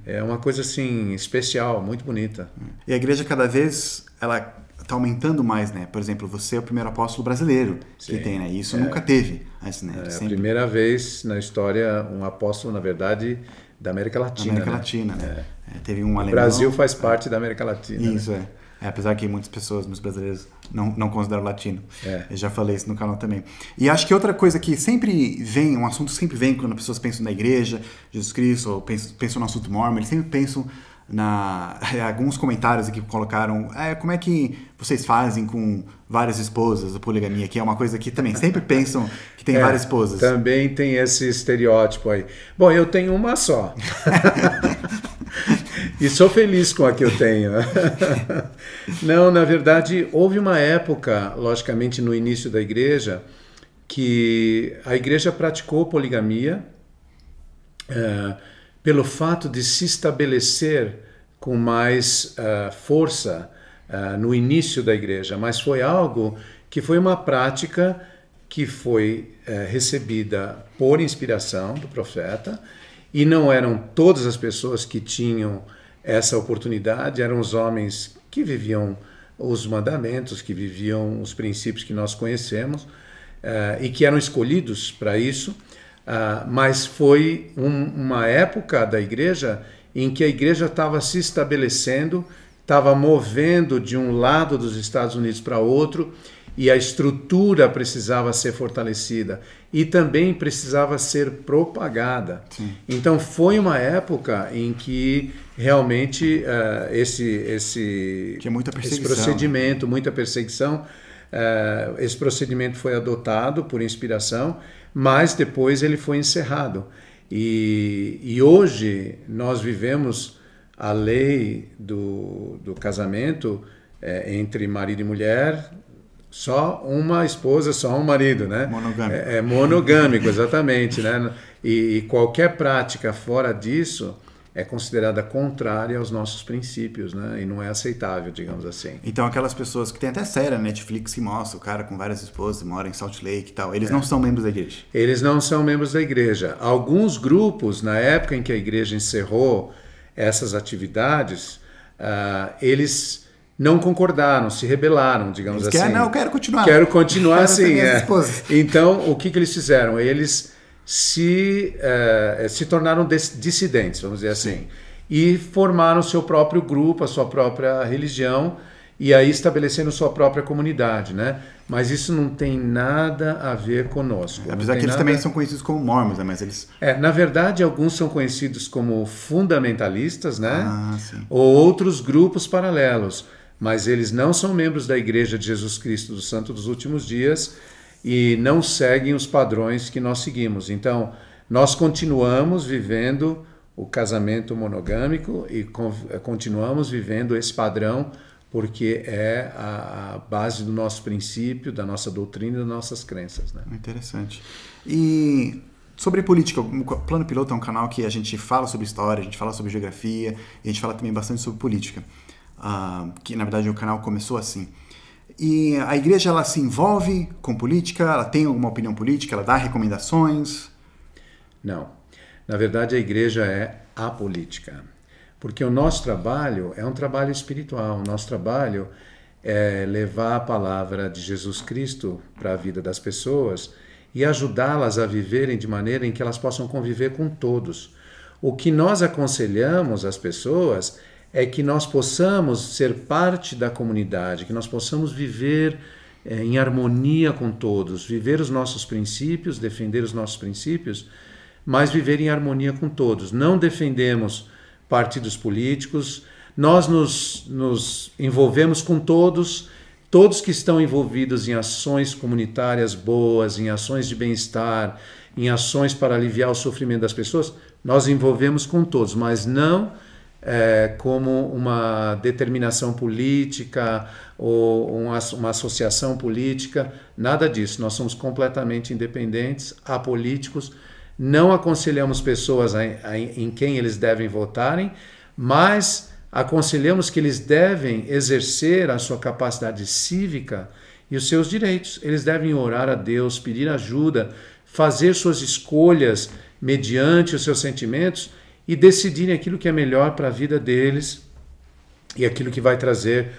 S2: É uma coisa, assim, especial, muito bonita.
S1: E a igreja, cada vez, ela está aumentando mais, né? Por exemplo, você é o primeiro apóstolo brasileiro que tem, né? Isso nunca teve antes, né?
S2: É a primeira vez na história um apóstolo, na verdade, da América Latina.
S1: Da América Latina, né? Teve um alemão.
S2: O Brasil faz parte da América Latina.
S1: Isso, né? Apesar que muitas pessoas, muitos brasileiros, não consideram latino. Eu já falei isso no canal também. E acho que outra coisa que sempre vem, um assunto sempre vem quando as pessoas pensam na igreja, Jesus Cristo, ou pensam no assunto Mormon, eles sempre pensam alguns comentários aqui que colocaram, como é que vocês fazem com várias esposas, a poligamia, que é uma coisa que também sempre pensam que tem várias esposas.
S2: Também tem esse estereótipo aí. Bom, eu tenho uma só. E sou feliz com a que eu tenho. Não, na verdade, houve uma época, logicamente no início da igreja, que a igreja praticou poligamia pelo fato de se estabelecer com mais força no início da igreja. Mas foi algo que foi uma prática que foi recebida por inspiração do profeta, e não eram todas as pessoas que tinham essa oportunidade, eram os homens que viviam os mandamentos, que viviam os princípios que nós conhecemos e que eram escolhidos para isso, mas foi uma época da igreja em que a igreja estava se estabelecendo, estava movendo de um lado dos Estados Unidos para outro, e a estrutura precisava ser fortalecida e também precisava ser propagada.
S1: Sim.
S2: Então foi uma época em que realmente esse procedimento,
S1: né?
S2: Muita perseguição, esse procedimento foi adotado por inspiração, mas depois ele foi encerrado. E hoje nós vivemos a lei do casamento entre marido e mulher, só uma esposa, só um marido, né?
S1: Monogâmico.
S2: Monogâmico, exatamente, né? E qualquer prática fora disso é considerada contrária aos nossos princípios, né? E não é aceitável, digamos assim.
S1: Então aquelas pessoas que tem até série na Netflix que mostra o cara com várias esposas, mora em Salt Lake e tal, eles não são membros da igreja?
S2: Eles não são membros da igreja. Alguns grupos, na época em que a igreja encerrou essas atividades, eles não concordaram, se rebelaram, digamos
S1: eles
S2: assim.
S1: Não, eu quero continuar.
S2: Quero continuar assim. Então, o que eles fizeram? Eles se tornaram dissidentes, vamos dizer assim, e formaram seu próprio grupo, a sua própria religião, e aí estabelecendo sua própria comunidade, né? Mas isso não tem nada a ver conosco.
S1: Apesar que eles também são conhecidos como mormons, né? Mas eles...
S2: na verdade, alguns são conhecidos como fundamentalistas, né? Ou outros grupos paralelos, mas eles não são membros da Igreja de Jesus Cristo do Santo dos Últimos Dias, e não seguem os padrões que nós seguimos. Então, nós continuamos vivendo o casamento monogâmico e continuamos vivendo esse padrão porque é a base do nosso princípio, da nossa doutrina e das nossas crenças, né?
S1: Interessante. E sobre política, o Plano Piloto é um canal que a gente fala sobre história, a gente fala sobre geografia e a gente fala também bastante sobre política, que na verdade o canal começou assim. E a igreja, ela se envolve com política? Ela tem alguma opinião política? Ela dá recomendações?
S2: Não. Na verdade, a igreja é apolítica. Porque o nosso trabalho é um trabalho espiritual. O nosso trabalho é levar a palavra de Jesus Cristo para a vida das pessoas e ajudá-las a viverem de maneira em que elas possam conviver com todos. O que nós aconselhamos às pessoas é que nós possamos ser parte da comunidade, que nós possamos viver em harmonia com todos, viver os nossos princípios, defender os nossos princípios, mas viver em harmonia com todos. Não defendemos partidos políticos, nós nos envolvemos com todos que estão envolvidos em ações comunitárias boas, em ações de bem-estar, em ações para aliviar o sofrimento das pessoas, nós envolvemos com todos, mas não como uma determinação política ou uma associação política, nada disso. Nós somos completamente independentes, apolíticos, não aconselhamos pessoas em quem eles devem votarem, mas aconselhamos que eles devem exercer a sua capacidade cívica e os seus direitos. Eles devem orar a Deus, pedir ajuda, fazer suas escolhas mediante os seus sentimentos e decidirem aquilo que é melhor para a vida deles e aquilo que vai trazer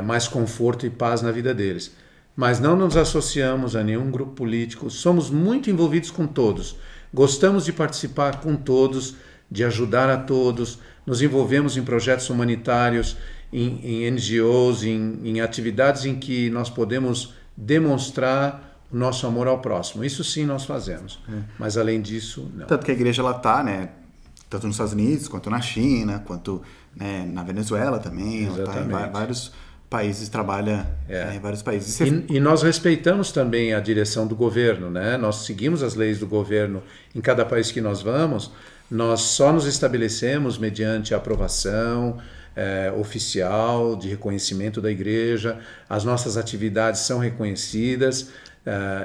S2: mais conforto e paz na vida deles. Mas não nos associamos a nenhum grupo político, somos muito envolvidos com todos, gostamos de participar com todos, de ajudar a todos, nos envolvemos em projetos humanitários, em NGOs, em atividades em que nós podemos demonstrar o nosso amor ao próximo. Isso sim nós fazemos, mas além disso, não.
S1: Tanto que a igreja está, né, tanto nos Estados Unidos, quanto na China, quanto na Venezuela também.
S2: Exatamente.
S1: Ela tá em vários países, trabalha em vários países.
S2: E nós respeitamos também a direção do governo, né? Nós seguimos as leis do governo em cada país que nós vamos, nós só nos estabelecemos mediante a aprovação oficial de reconhecimento da igreja, as nossas atividades são reconhecidas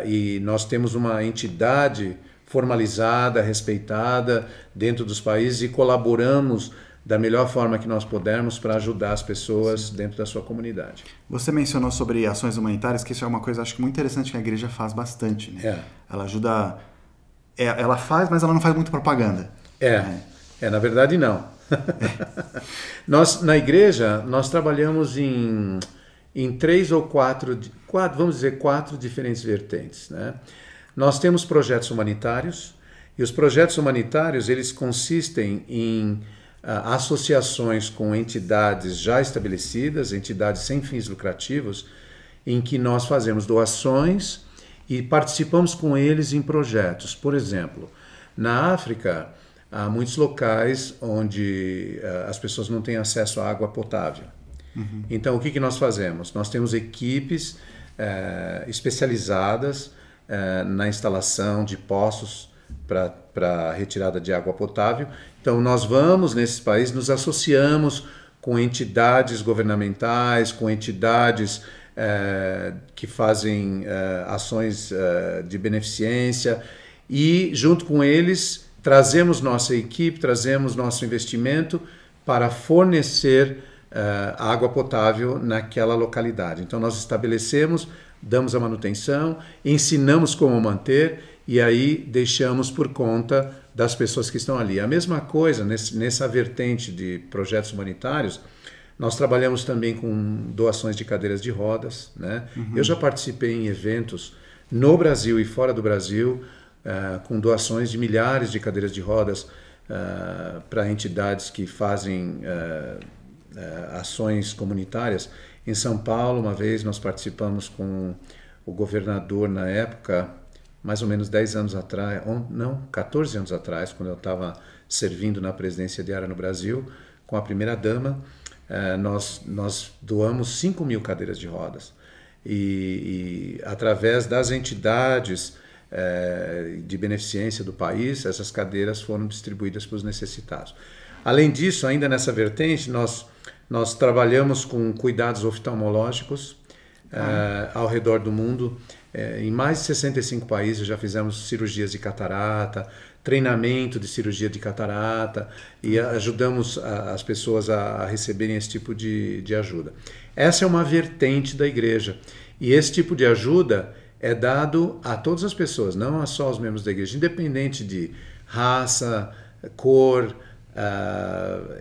S2: e nós temos uma entidade formalizada, respeitada dentro dos países e colaboramos da melhor forma que nós pudermos para ajudar as pessoas dentro da sua comunidade.
S1: Você mencionou sobre ações humanitárias, que isso é uma coisa, acho que muito interessante, que a igreja faz bastante, né? Ela ajuda... ela faz, mas ela não faz muita propaganda.
S2: Na verdade não. Nós, na igreja, nós trabalhamos em 3 ou 4, vamos dizer, 4 diferentes vertentes, né? Nós temos projetos humanitários, e os projetos humanitários, eles consistem em associações com entidades já estabelecidas, entidades sem fins lucrativos, em que nós fazemos doações e participamos com eles em projetos. Por exemplo, na África, há muitos locais onde as pessoas não têm acesso à água potável. Então, o que nós fazemos? Nós temos equipes especializadas na instalação de poços para retirada de água potável. Então, nós vamos nesses países, nos associamos com entidades governamentais, com entidades que fazem ações de beneficência e, junto com eles, trazemos nossa equipe, trazemos nosso investimento para fornecer água potável naquela localidade. Então nós estabelecemos, damos a manutenção, ensinamos como manter e aí deixamos por conta das pessoas que estão ali. A mesma coisa nessa vertente de projetos humanitários, nós trabalhamos também com doações de cadeiras de rodas, né? Eu já participei em eventos no Brasil e fora do Brasil, com doações de milhares de cadeiras de rodas para entidades que fazem ações comunitárias. Em São Paulo, uma vez, nós participamos com o governador na época, mais ou menos 10 anos atrás, 14 anos atrás, quando eu estava servindo na presidência diária no Brasil, com a primeira-dama, nós doamos 5.000 cadeiras de rodas. E através das entidades de beneficência do país, essas cadeiras foram distribuídas para os necessitados. Além disso, ainda nessa vertente, nós trabalhamos com cuidados oftalmológicos ao redor do mundo. Em mais de 65 países já fizemos cirurgias de catarata, treinamento de cirurgia de catarata e ajudamos as pessoas a receberem esse tipo de ajuda. Essa é uma vertente da igreja e esse tipo de ajuda é dado a todas as pessoas, não só aos membros da igreja, independente de raça, cor,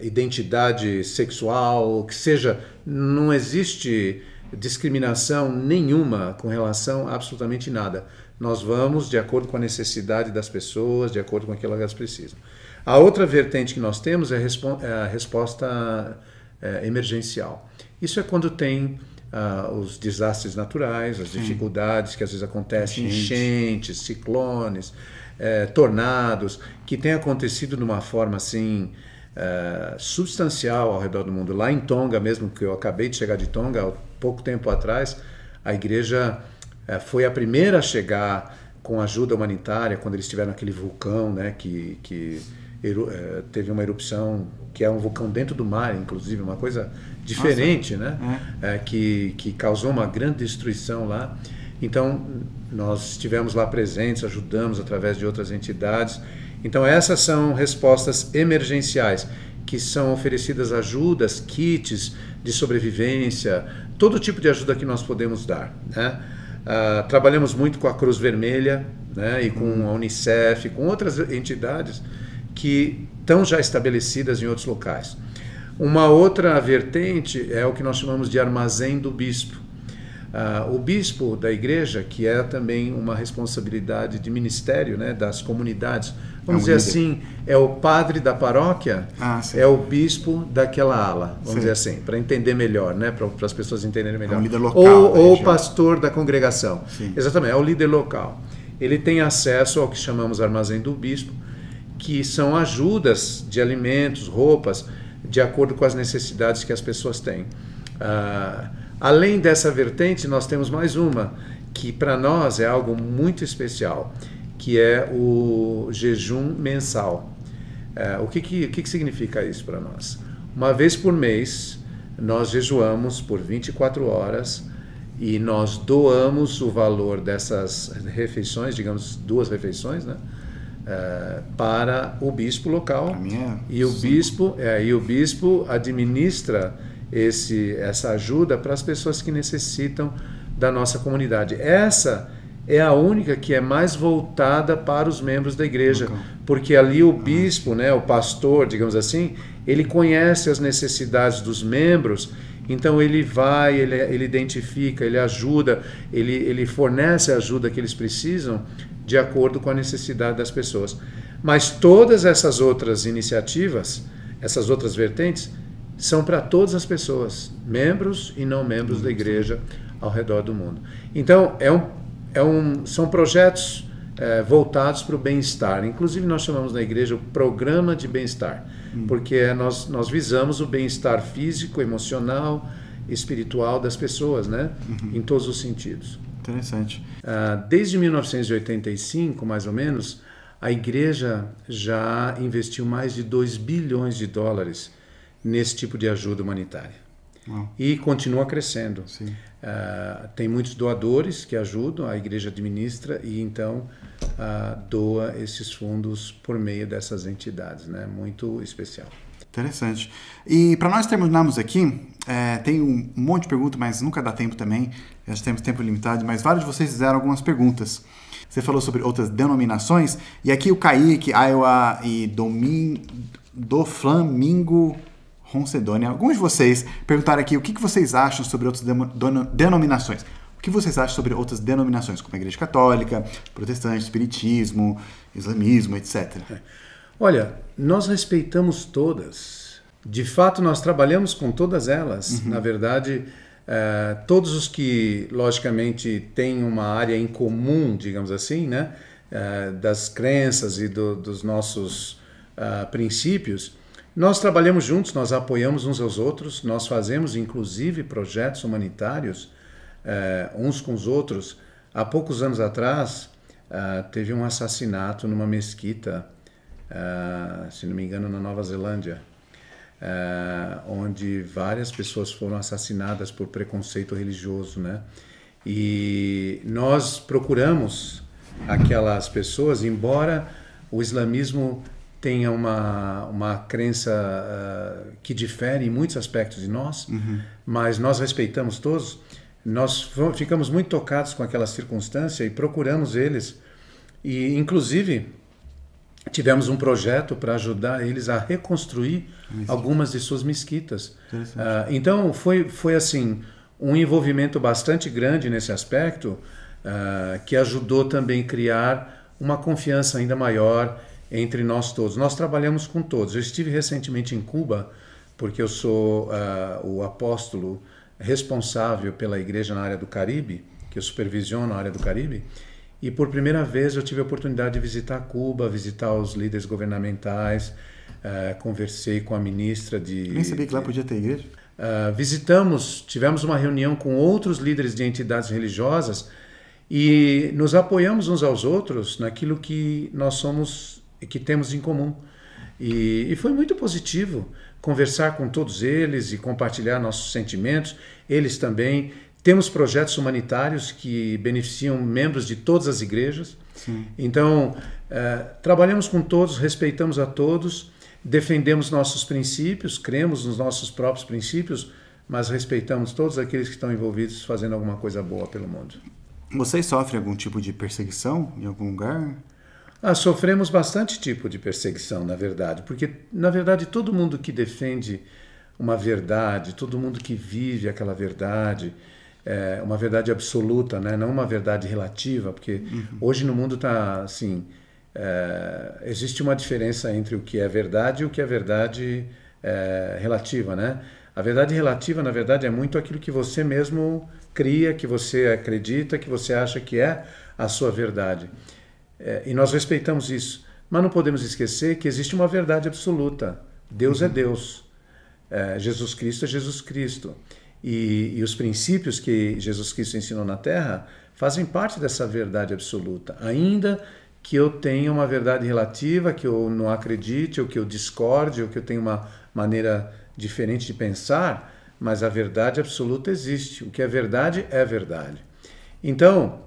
S2: identidade sexual, que seja, não existe discriminação nenhuma com relação a absolutamente nada. Nós vamos de acordo com a necessidade das pessoas, de acordo com aquilo que elas precisam. A outra vertente que nós temos é a resposta emergencial. Isso é quando tem os desastres naturais, as dificuldades que às vezes acontecem, enchentes, ciclones, tornados, que tem acontecido de uma forma assim substancial ao redor do mundo. Lá em Tonga mesmo, que eu acabei de chegar de Tonga, há pouco tempo atrás, a igreja foi a primeira a chegar com ajuda humanitária quando eles tiveram aquele vulcão, né, que teve uma erupção, que é um vulcão dentro do mar, inclusive, uma coisa diferente. Nossa, né? Que causou uma grande destruição lá. Então, nós estivemos lá presentes, ajudamos através de outras entidades. Então, essas são respostas emergenciais, que são oferecidas ajudas, kits de sobrevivência, todo tipo de ajuda que nós podemos dar, né? Trabalhamos muito com a Cruz Vermelha, né, e com a Unicef, com outras entidades que estão já estabelecidas em outros locais. Uma outra vertente é o que nós chamamos de armazém do bispo. O bispo da igreja, que é também uma responsabilidade de ministério, né, das comunidades, vamos dizer assim, é o padre da paróquia, é o bispo daquela ala, vamos dizer assim, para entender melhor, né, para as pessoas entenderem melhor.
S1: É um líder local.
S2: Ou o pastor da congregação. Sim. Exatamente, é o líder local. Ele tem acesso ao que chamamos armazém do bispo, que são ajudas de alimentos, roupas, de acordo com as necessidades que as pessoas têm. Além dessa vertente, nós temos mais uma, que para nós é algo muito especial, que é o jejum mensal. O que significa isso para nós? Uma vez por mês, nós jejuamos por 24 horas e nós doamos o valor dessas refeições, digamos 2 refeições, né, para o bispo local. E o bispo administra essa ajuda para as pessoas que necessitam da nossa comunidade. Essa é a única que é mais voltada para os membros da igreja, porque ali o bispo, né, o pastor, digamos assim, ele conhece as necessidades dos membros, então ele vai, ele identifica, ele ajuda, ele fornece a ajuda que eles precisam de acordo com a necessidade das pessoas. Mas todas essas outras iniciativas, essas outras vertentes, são para todas as pessoas, membros e não membros da igreja ao redor do mundo. Então, são projetos voltados para o bem-estar. Inclusive, nós chamamos na igreja o programa de bem-estar, porque nós visamos o bem-estar físico, emocional, espiritual das pessoas, né? Em todos os sentidos.
S1: Interessante.
S2: Desde 1985, mais ou menos, a igreja já investiu mais de 2 bilhões de dólares nesse tipo de ajuda humanitária. e continua crescendo.
S1: Sim.
S2: Tem muitos doadores que ajudam, a igreja administra e então doa esses fundos por meio dessas entidades, né? Muito especial.
S1: Interessante. E para nós terminarmos aqui, tem um monte de perguntas, mas nunca dá tempo também, já temos tempo limitado, mas vários de vocês fizeram algumas perguntas. Você falou sobre outras denominações, e aqui o Kaique, Iowa e do Flamingo Roncedônia, alguns de vocês perguntaram aqui o que vocês acham sobre outras denominações. O que vocês acham sobre outras denominações, como a Igreja Católica, Protestante, Espiritismo, Islamismo, etc.?
S2: Olha, nós respeitamos todas. De fato, nós trabalhamos com todas elas. Na verdade, todos os que, logicamente, têm uma área em comum, digamos assim, né, das crenças e dos nossos princípios, nós trabalhamos juntos, nós apoiamos uns aos outros, nós fazemos, inclusive, projetos humanitários uns com os outros. Há poucos anos atrás, teve um assassinato numa mesquita, se não me engano, na Nova Zelândia, onde várias pessoas foram assassinadas por preconceito religioso, né? E nós procuramos aquelas pessoas, embora o islamismo tenha uma crença que difere em muitos aspectos de nós, mas nós respeitamos todos. Nós ficamos muito tocados com aquela circunstância e procuramos eles. E, inclusive, tivemos um projeto para ajudar eles a reconstruir algumas de suas mesquitas. Então, foi assim, um envolvimento bastante grande nesse aspecto, que ajudou também a criar uma confiança ainda maior entre nós todos. Nós trabalhamos com todos. Eu estive recentemente em Cuba, porque eu sou o apóstolo responsável pela igreja na área do Caribe, que eu supervisiono a área do Caribe, e por primeira vez eu tive a oportunidade de visitar Cuba, visitar os líderes governamentais, conversei com a ministra de...
S1: Nem sabia que lá podia ter igreja?
S2: Tivemos uma reunião com outros líderes de entidades religiosas e nos apoiamos uns aos outros naquilo que nós somos e que temos em comum. E foi muito positivo conversar com todos eles e compartilhar nossos sentimentos. Eles também. Temos projetos humanitários que beneficiam membros de todas as igrejas.
S1: Sim.
S2: Então, trabalhamos com todos, respeitamos a todos, defendemos nossos princípios, cremos nos nossos próprios princípios, mas respeitamos todos aqueles que estão envolvidos fazendo alguma coisa boa pelo mundo.
S1: Vocês sofrem algum tipo de perseguição em algum lugar?
S2: Sofremos bastante tipo de perseguição, na verdade, porque, na verdade, todo mundo que defende uma verdade, todo mundo que vive aquela verdade, uma verdade absoluta, né? Não uma verdade relativa, porque hoje no mundo está assim, existe uma diferença entre o que é verdade e o que é verdade relativa, né? A verdade relativa, na verdade, é muito aquilo que você mesmo cria, que você acredita, que você acha que é a sua verdade. E nós respeitamos isso, mas não podemos esquecer que existe uma verdade absoluta. Deus é Deus, Jesus Cristo é Jesus Cristo. E os princípios que Jesus Cristo ensinou na Terra fazem parte dessa verdade absoluta. Ainda que eu tenha uma verdade relativa, que eu não acredite, ou que eu discorde, ou que eu tenha uma maneira diferente de pensar, mas a verdade absoluta existe. O que é verdade é verdade. Então,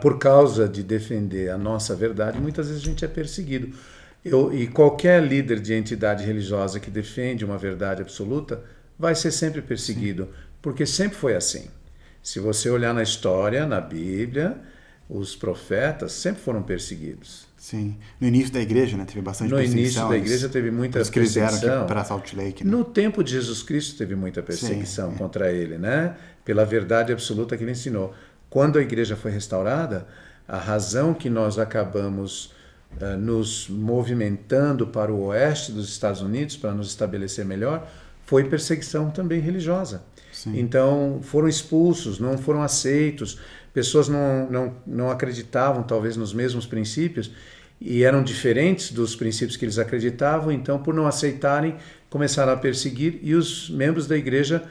S2: por causa de defender a nossa verdade, muitas vezes a gente é perseguido. E qualquer líder de entidade religiosa que defende uma verdade absoluta vai ser sempre perseguido, porque sempre foi assim. Se você olhar na história, na Bíblia, os profetas sempre foram perseguidos.
S1: Sim. No início da igreja, né, teve bastante perseguição.
S2: No início da igreja teve muita perseguição.
S1: Eles vieram aqui para Salt Lake. Né?
S2: No tempo de Jesus Cristo teve muita perseguição contra ele, né? Pela verdade absoluta que ele ensinou. Quando a igreja foi restaurada, a razão que nós acabamos nos movimentando para o oeste dos Estados Unidos, para nos estabelecer melhor, foi perseguição também religiosa.
S1: Sim.
S2: Então, foram expulsos, não foram aceitos, pessoas não acreditavam talvez nos mesmos princípios e eram diferentes dos princípios que eles acreditavam, então, por não aceitarem, começaram a perseguir e os membros da igreja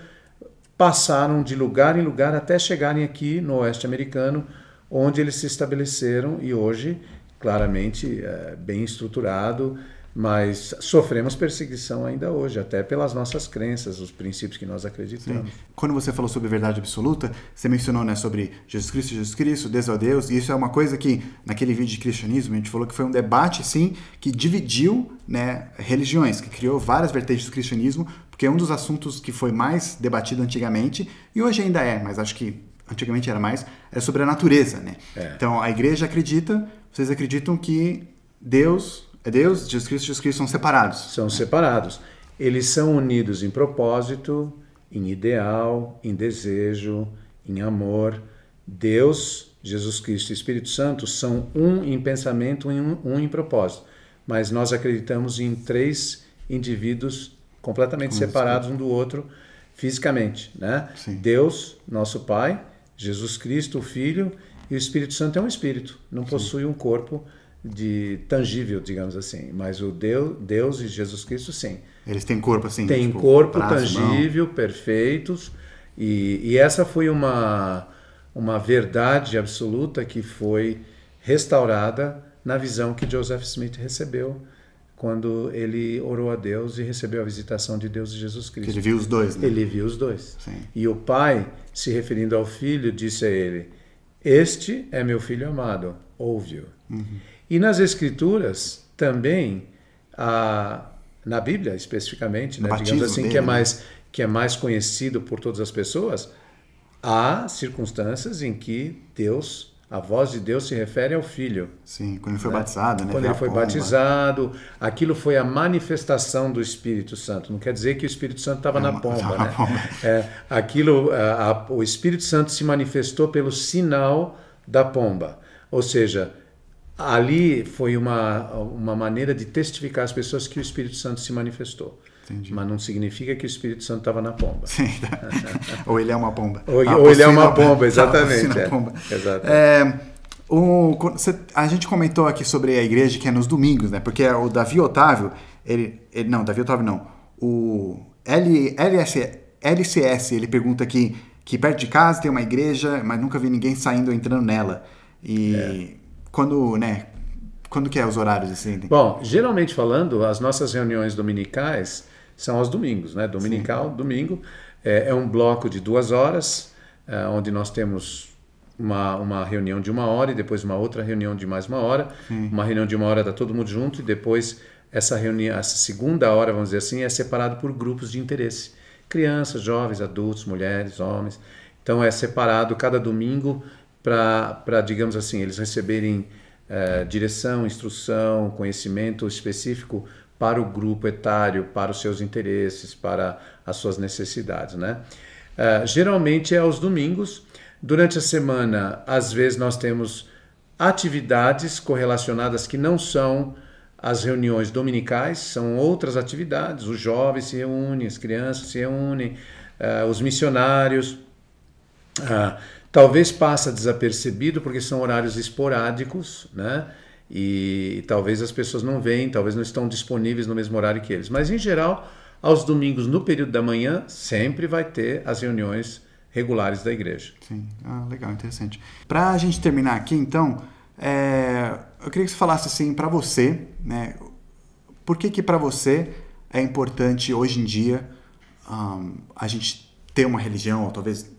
S2: passaram de lugar em lugar até chegarem aqui no oeste americano, onde eles se estabeleceram e hoje, claramente, bem estruturado, mas sofremos perseguição ainda hoje, até pelas nossas crenças, os princípios que nós acreditamos.
S1: Sim. Quando você falou sobre verdade absoluta, você mencionou, né, sobre Jesus Cristo, Deus é o Deus, e isso é uma coisa que, naquele vídeo de cristianismo, a gente falou que foi um debate, sim, que dividiu, né, religiões, que criou várias vertentes do cristianismo, porque é um dos assuntos que foi mais debatido antigamente, e hoje ainda é, mas acho que antigamente era mais, é sobre a natureza, né? Então, a igreja acredita, vocês acreditam que Deus é Deus, Jesus Cristo são separados.
S2: São separados. Eles são unidos em propósito, em ideal, em desejo, em amor. Deus, Jesus Cristo e Espírito Santo são um em pensamento e um em propósito. Mas nós acreditamos em 3 indivíduos completamente separados um do outro fisicamente, né?
S1: Sim.
S2: Deus, nosso Pai, Jesus Cristo, o Filho, e o Espírito Santo é um espírito, não possui um corpo tangível, digamos assim, mas o Deus e Jesus Cristo, sim.
S1: Eles têm corpo assim?
S2: Tem
S1: tipo,
S2: corpo
S1: braço,
S2: tangível, perfeitos, e essa foi uma verdade absoluta que foi restaurada na visão que Joseph Smith recebeu quando ele orou a Deus e recebeu a visitação de Deus e Jesus Cristo.
S1: Ele viu os dois, né?
S2: Ele viu os dois.
S1: Sim.
S2: E o pai, se referindo ao filho, disse a ele: "Este é meu filho amado, ouve-o." E nas Escrituras também, na Bíblia especificamente, né, digamos assim,
S1: dele,
S2: que é mais conhecido por todas as pessoas, há circunstâncias em que a voz de Deus se refere ao Filho.
S1: Sim, quando ele foi batizado, né?
S2: Quando ele foi batizado, aquilo foi a manifestação do Espírito Santo. Não quer dizer que o Espírito Santo estava na pomba, né? O Espírito Santo se manifestou pelo sinal da pomba. Ou seja, ali foi uma maneira de testificar às pessoas que o Espírito Santo se manifestou.
S1: Entendi.
S2: Mas não significa que o Espírito Santo estava na pomba.
S1: Sim, ou ele é uma pomba.
S2: Ou ele é uma pomba, exatamente.
S1: Pomba.
S2: Exato.
S1: A gente comentou aqui sobre a igreja que é nos domingos, né? Porque o Davi Otávio, o LCS, ele pergunta aqui que perto de casa tem uma igreja, mas nunca vi ninguém saindo ou entrando nela. E quando que é os horários assim?
S2: Bom, geralmente falando, as nossas reuniões dominicais são aos domingos, né? Dominical, sim. Domingo, é um bloco de 2 horas, onde nós temos uma reunião de 1 hora e depois uma outra reunião de mais 1 hora. Uma reunião de 1 hora está todo mundo junto e depois essa segunda hora, vamos dizer assim, é separado por grupos de interesse. Crianças, jovens, adultos, mulheres, homens. Então é separado cada domingo para, digamos assim, eles receberem direção, instrução, conhecimento específico para o grupo etário, para os seus interesses, para as suas necessidades, né? Geralmente é aos domingos. Durante a semana, às vezes nós temos atividades correlacionadas que não são as reuniões dominicais, são outras atividades. Os jovens se reúnem, as crianças se reúnem, os missionários. Talvez passa desapercebido porque são horários esporádicos, né? E talvez as pessoas não veem, talvez não estão disponíveis no mesmo horário que eles. Mas, em geral, aos domingos, no período da manhã, sempre vai ter as reuniões regulares da igreja.
S1: Sim, legal, interessante. Para a gente terminar aqui, então, eu queria que você falasse assim, para você, né? Por que para você é importante, hoje em dia, a gente ter uma religião, ou talvez...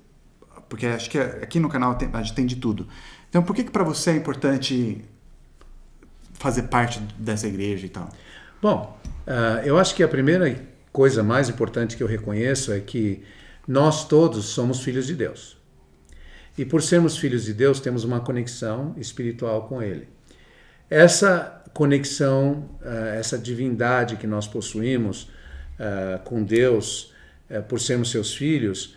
S1: Porque acho que aqui no canal a gente tem de tudo. Então, por que para você é importante fazer parte dessa igreja e tal?
S2: Bom, eu acho que a primeira coisa mais importante que eu reconheço é que nós todos somos filhos de Deus. E por sermos filhos de Deus, temos uma conexão espiritual com Ele. Essa conexão, essa divindade que nós possuímos com Deus, por sermos seus filhos,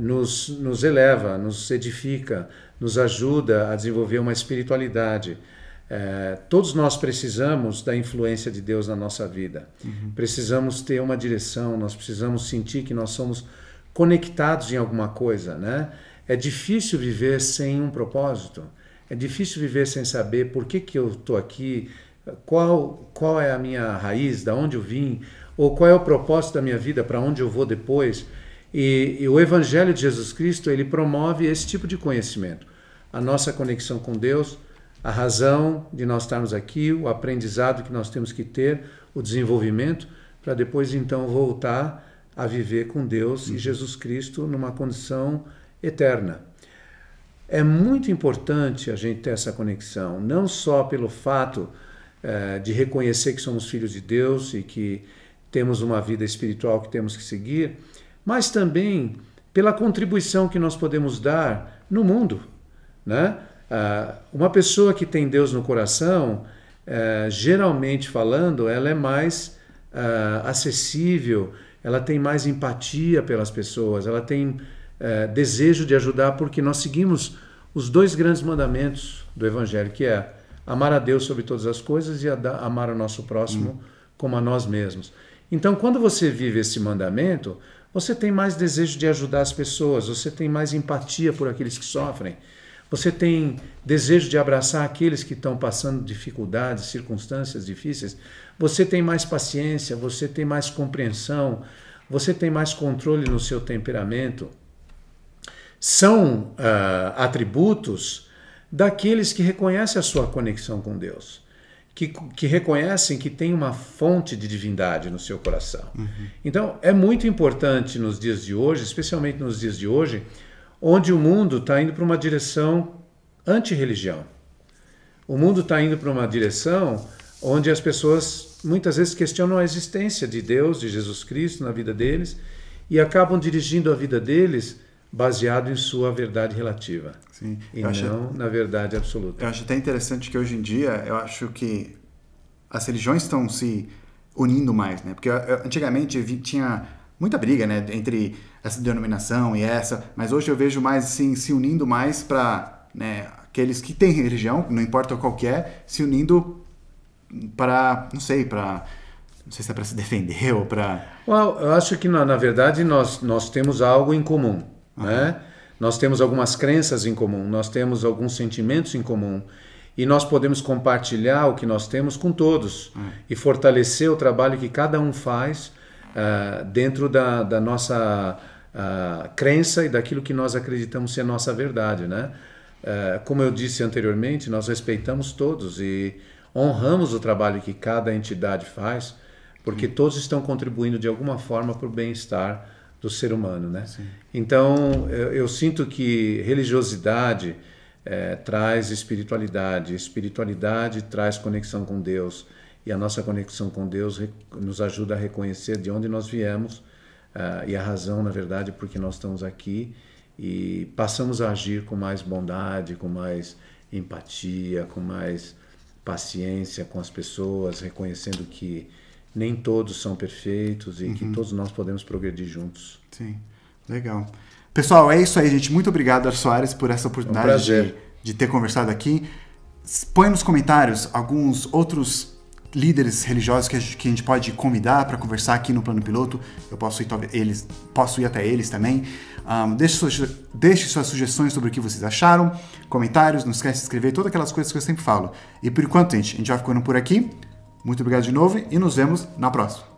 S2: nos eleva, nos edifica, nos ajuda a desenvolver uma espiritualidade. Todos nós precisamos da influência de Deus na nossa vida. Precisamos ter uma direção, nós precisamos sentir que nós somos conectados em alguma coisa, né? É difícil viver sem um propósito. É difícil viver sem saber por que eu estou aqui, qual é a minha raiz, de onde eu vim, ou qual é o propósito da minha vida, para onde eu vou depois. E o Evangelho de Jesus Cristo, ele promove esse tipo de conhecimento. A nossa conexão com Deus, a razão de nós estarmos aqui, o aprendizado que nós temos que ter, o desenvolvimento, para depois então voltar a viver com Deus e Jesus Cristo numa condição eterna. É muito importante a gente ter essa conexão, não só pelo fato de reconhecer que somos filhos de Deus e que temos uma vida espiritual que temos que seguir, mas também pela contribuição que nós podemos dar no mundo, né? Uma pessoa que tem Deus no coração, geralmente falando, ela é mais acessível, ela tem mais empatia pelas pessoas, ela tem desejo de ajudar, porque nós seguimos os 2 grandes mandamentos do Evangelho, que é amar a Deus sobre todas as coisas e amar o nosso próximo como a nós mesmos. Então, quando você vive esse mandamento, você tem mais desejo de ajudar as pessoas, você tem mais empatia por aqueles que sofrem, você tem desejo de abraçar aqueles que estão passando dificuldades, circunstâncias difíceis, você tem mais paciência, você tem mais compreensão, você tem mais controle no seu temperamento. São atributos daqueles que reconhecem a sua conexão com Deus, que reconhecem que tem uma fonte de divindade no seu coração. Então, é muito importante nos dias de hoje, especialmente nos dias de hoje, onde o mundo está indo para uma direção anti-religião. O mundo está indo para uma direção onde as pessoas muitas vezes questionam a existência de Deus, de Jesus Cristo na vida deles, e acabam dirigindo a vida deles baseado em sua verdade relativa.
S1: Sim,
S2: e não na verdade absoluta.
S1: Eu acho até interessante que hoje em dia, eu acho que as religiões estão se unindo mais, né? Porque antigamente tinha muita briga, né, entre essa denominação e essa, mas hoje eu vejo mais assim, se unindo mais para, né, aqueles que têm religião, não importa qual que é, se unindo para, não sei se é para se defender ou para...
S2: Eu acho que na verdade nós temos algo em comum, né? Nós temos algumas crenças em comum, nós temos alguns sentimentos em comum e nós podemos compartilhar o que nós temos com todos e fortalecer o trabalho que cada um faz dentro da nossa crença e daquilo que nós acreditamos ser nossa verdade, né? Como eu disse anteriormente, nós respeitamos todos e honramos o trabalho que cada entidade faz, porque todos estão contribuindo de alguma forma para o bem-estar do ser humano, né? Sim. Então, eu sinto que religiosidade traz espiritualidade, espiritualidade traz conexão com Deus, e a nossa conexão com Deus nos ajuda a reconhecer de onde nós viemos e a razão, na verdade, porque nós estamos aqui, e passamos a agir com mais bondade, com mais empatia, com mais paciência com as pessoas, reconhecendo que nem todos são perfeitos e que todos nós podemos progredir juntos.
S1: Sim, legal. Pessoal, é isso aí, gente. Muito obrigado, Arthur Soares, por essa oportunidade de ter conversado aqui. Põe nos comentários alguns outros líderes religiosos que a gente pode convidar para conversar aqui no Plano Piloto. Eu posso ir até eles também. Deixe suas sugestões sobre o que vocês acharam, comentários, não esquece de escrever, todas aquelas coisas que eu sempre falo. E por enquanto, gente, a gente vai ficando por aqui. Muito obrigado de novo e nos vemos na próxima.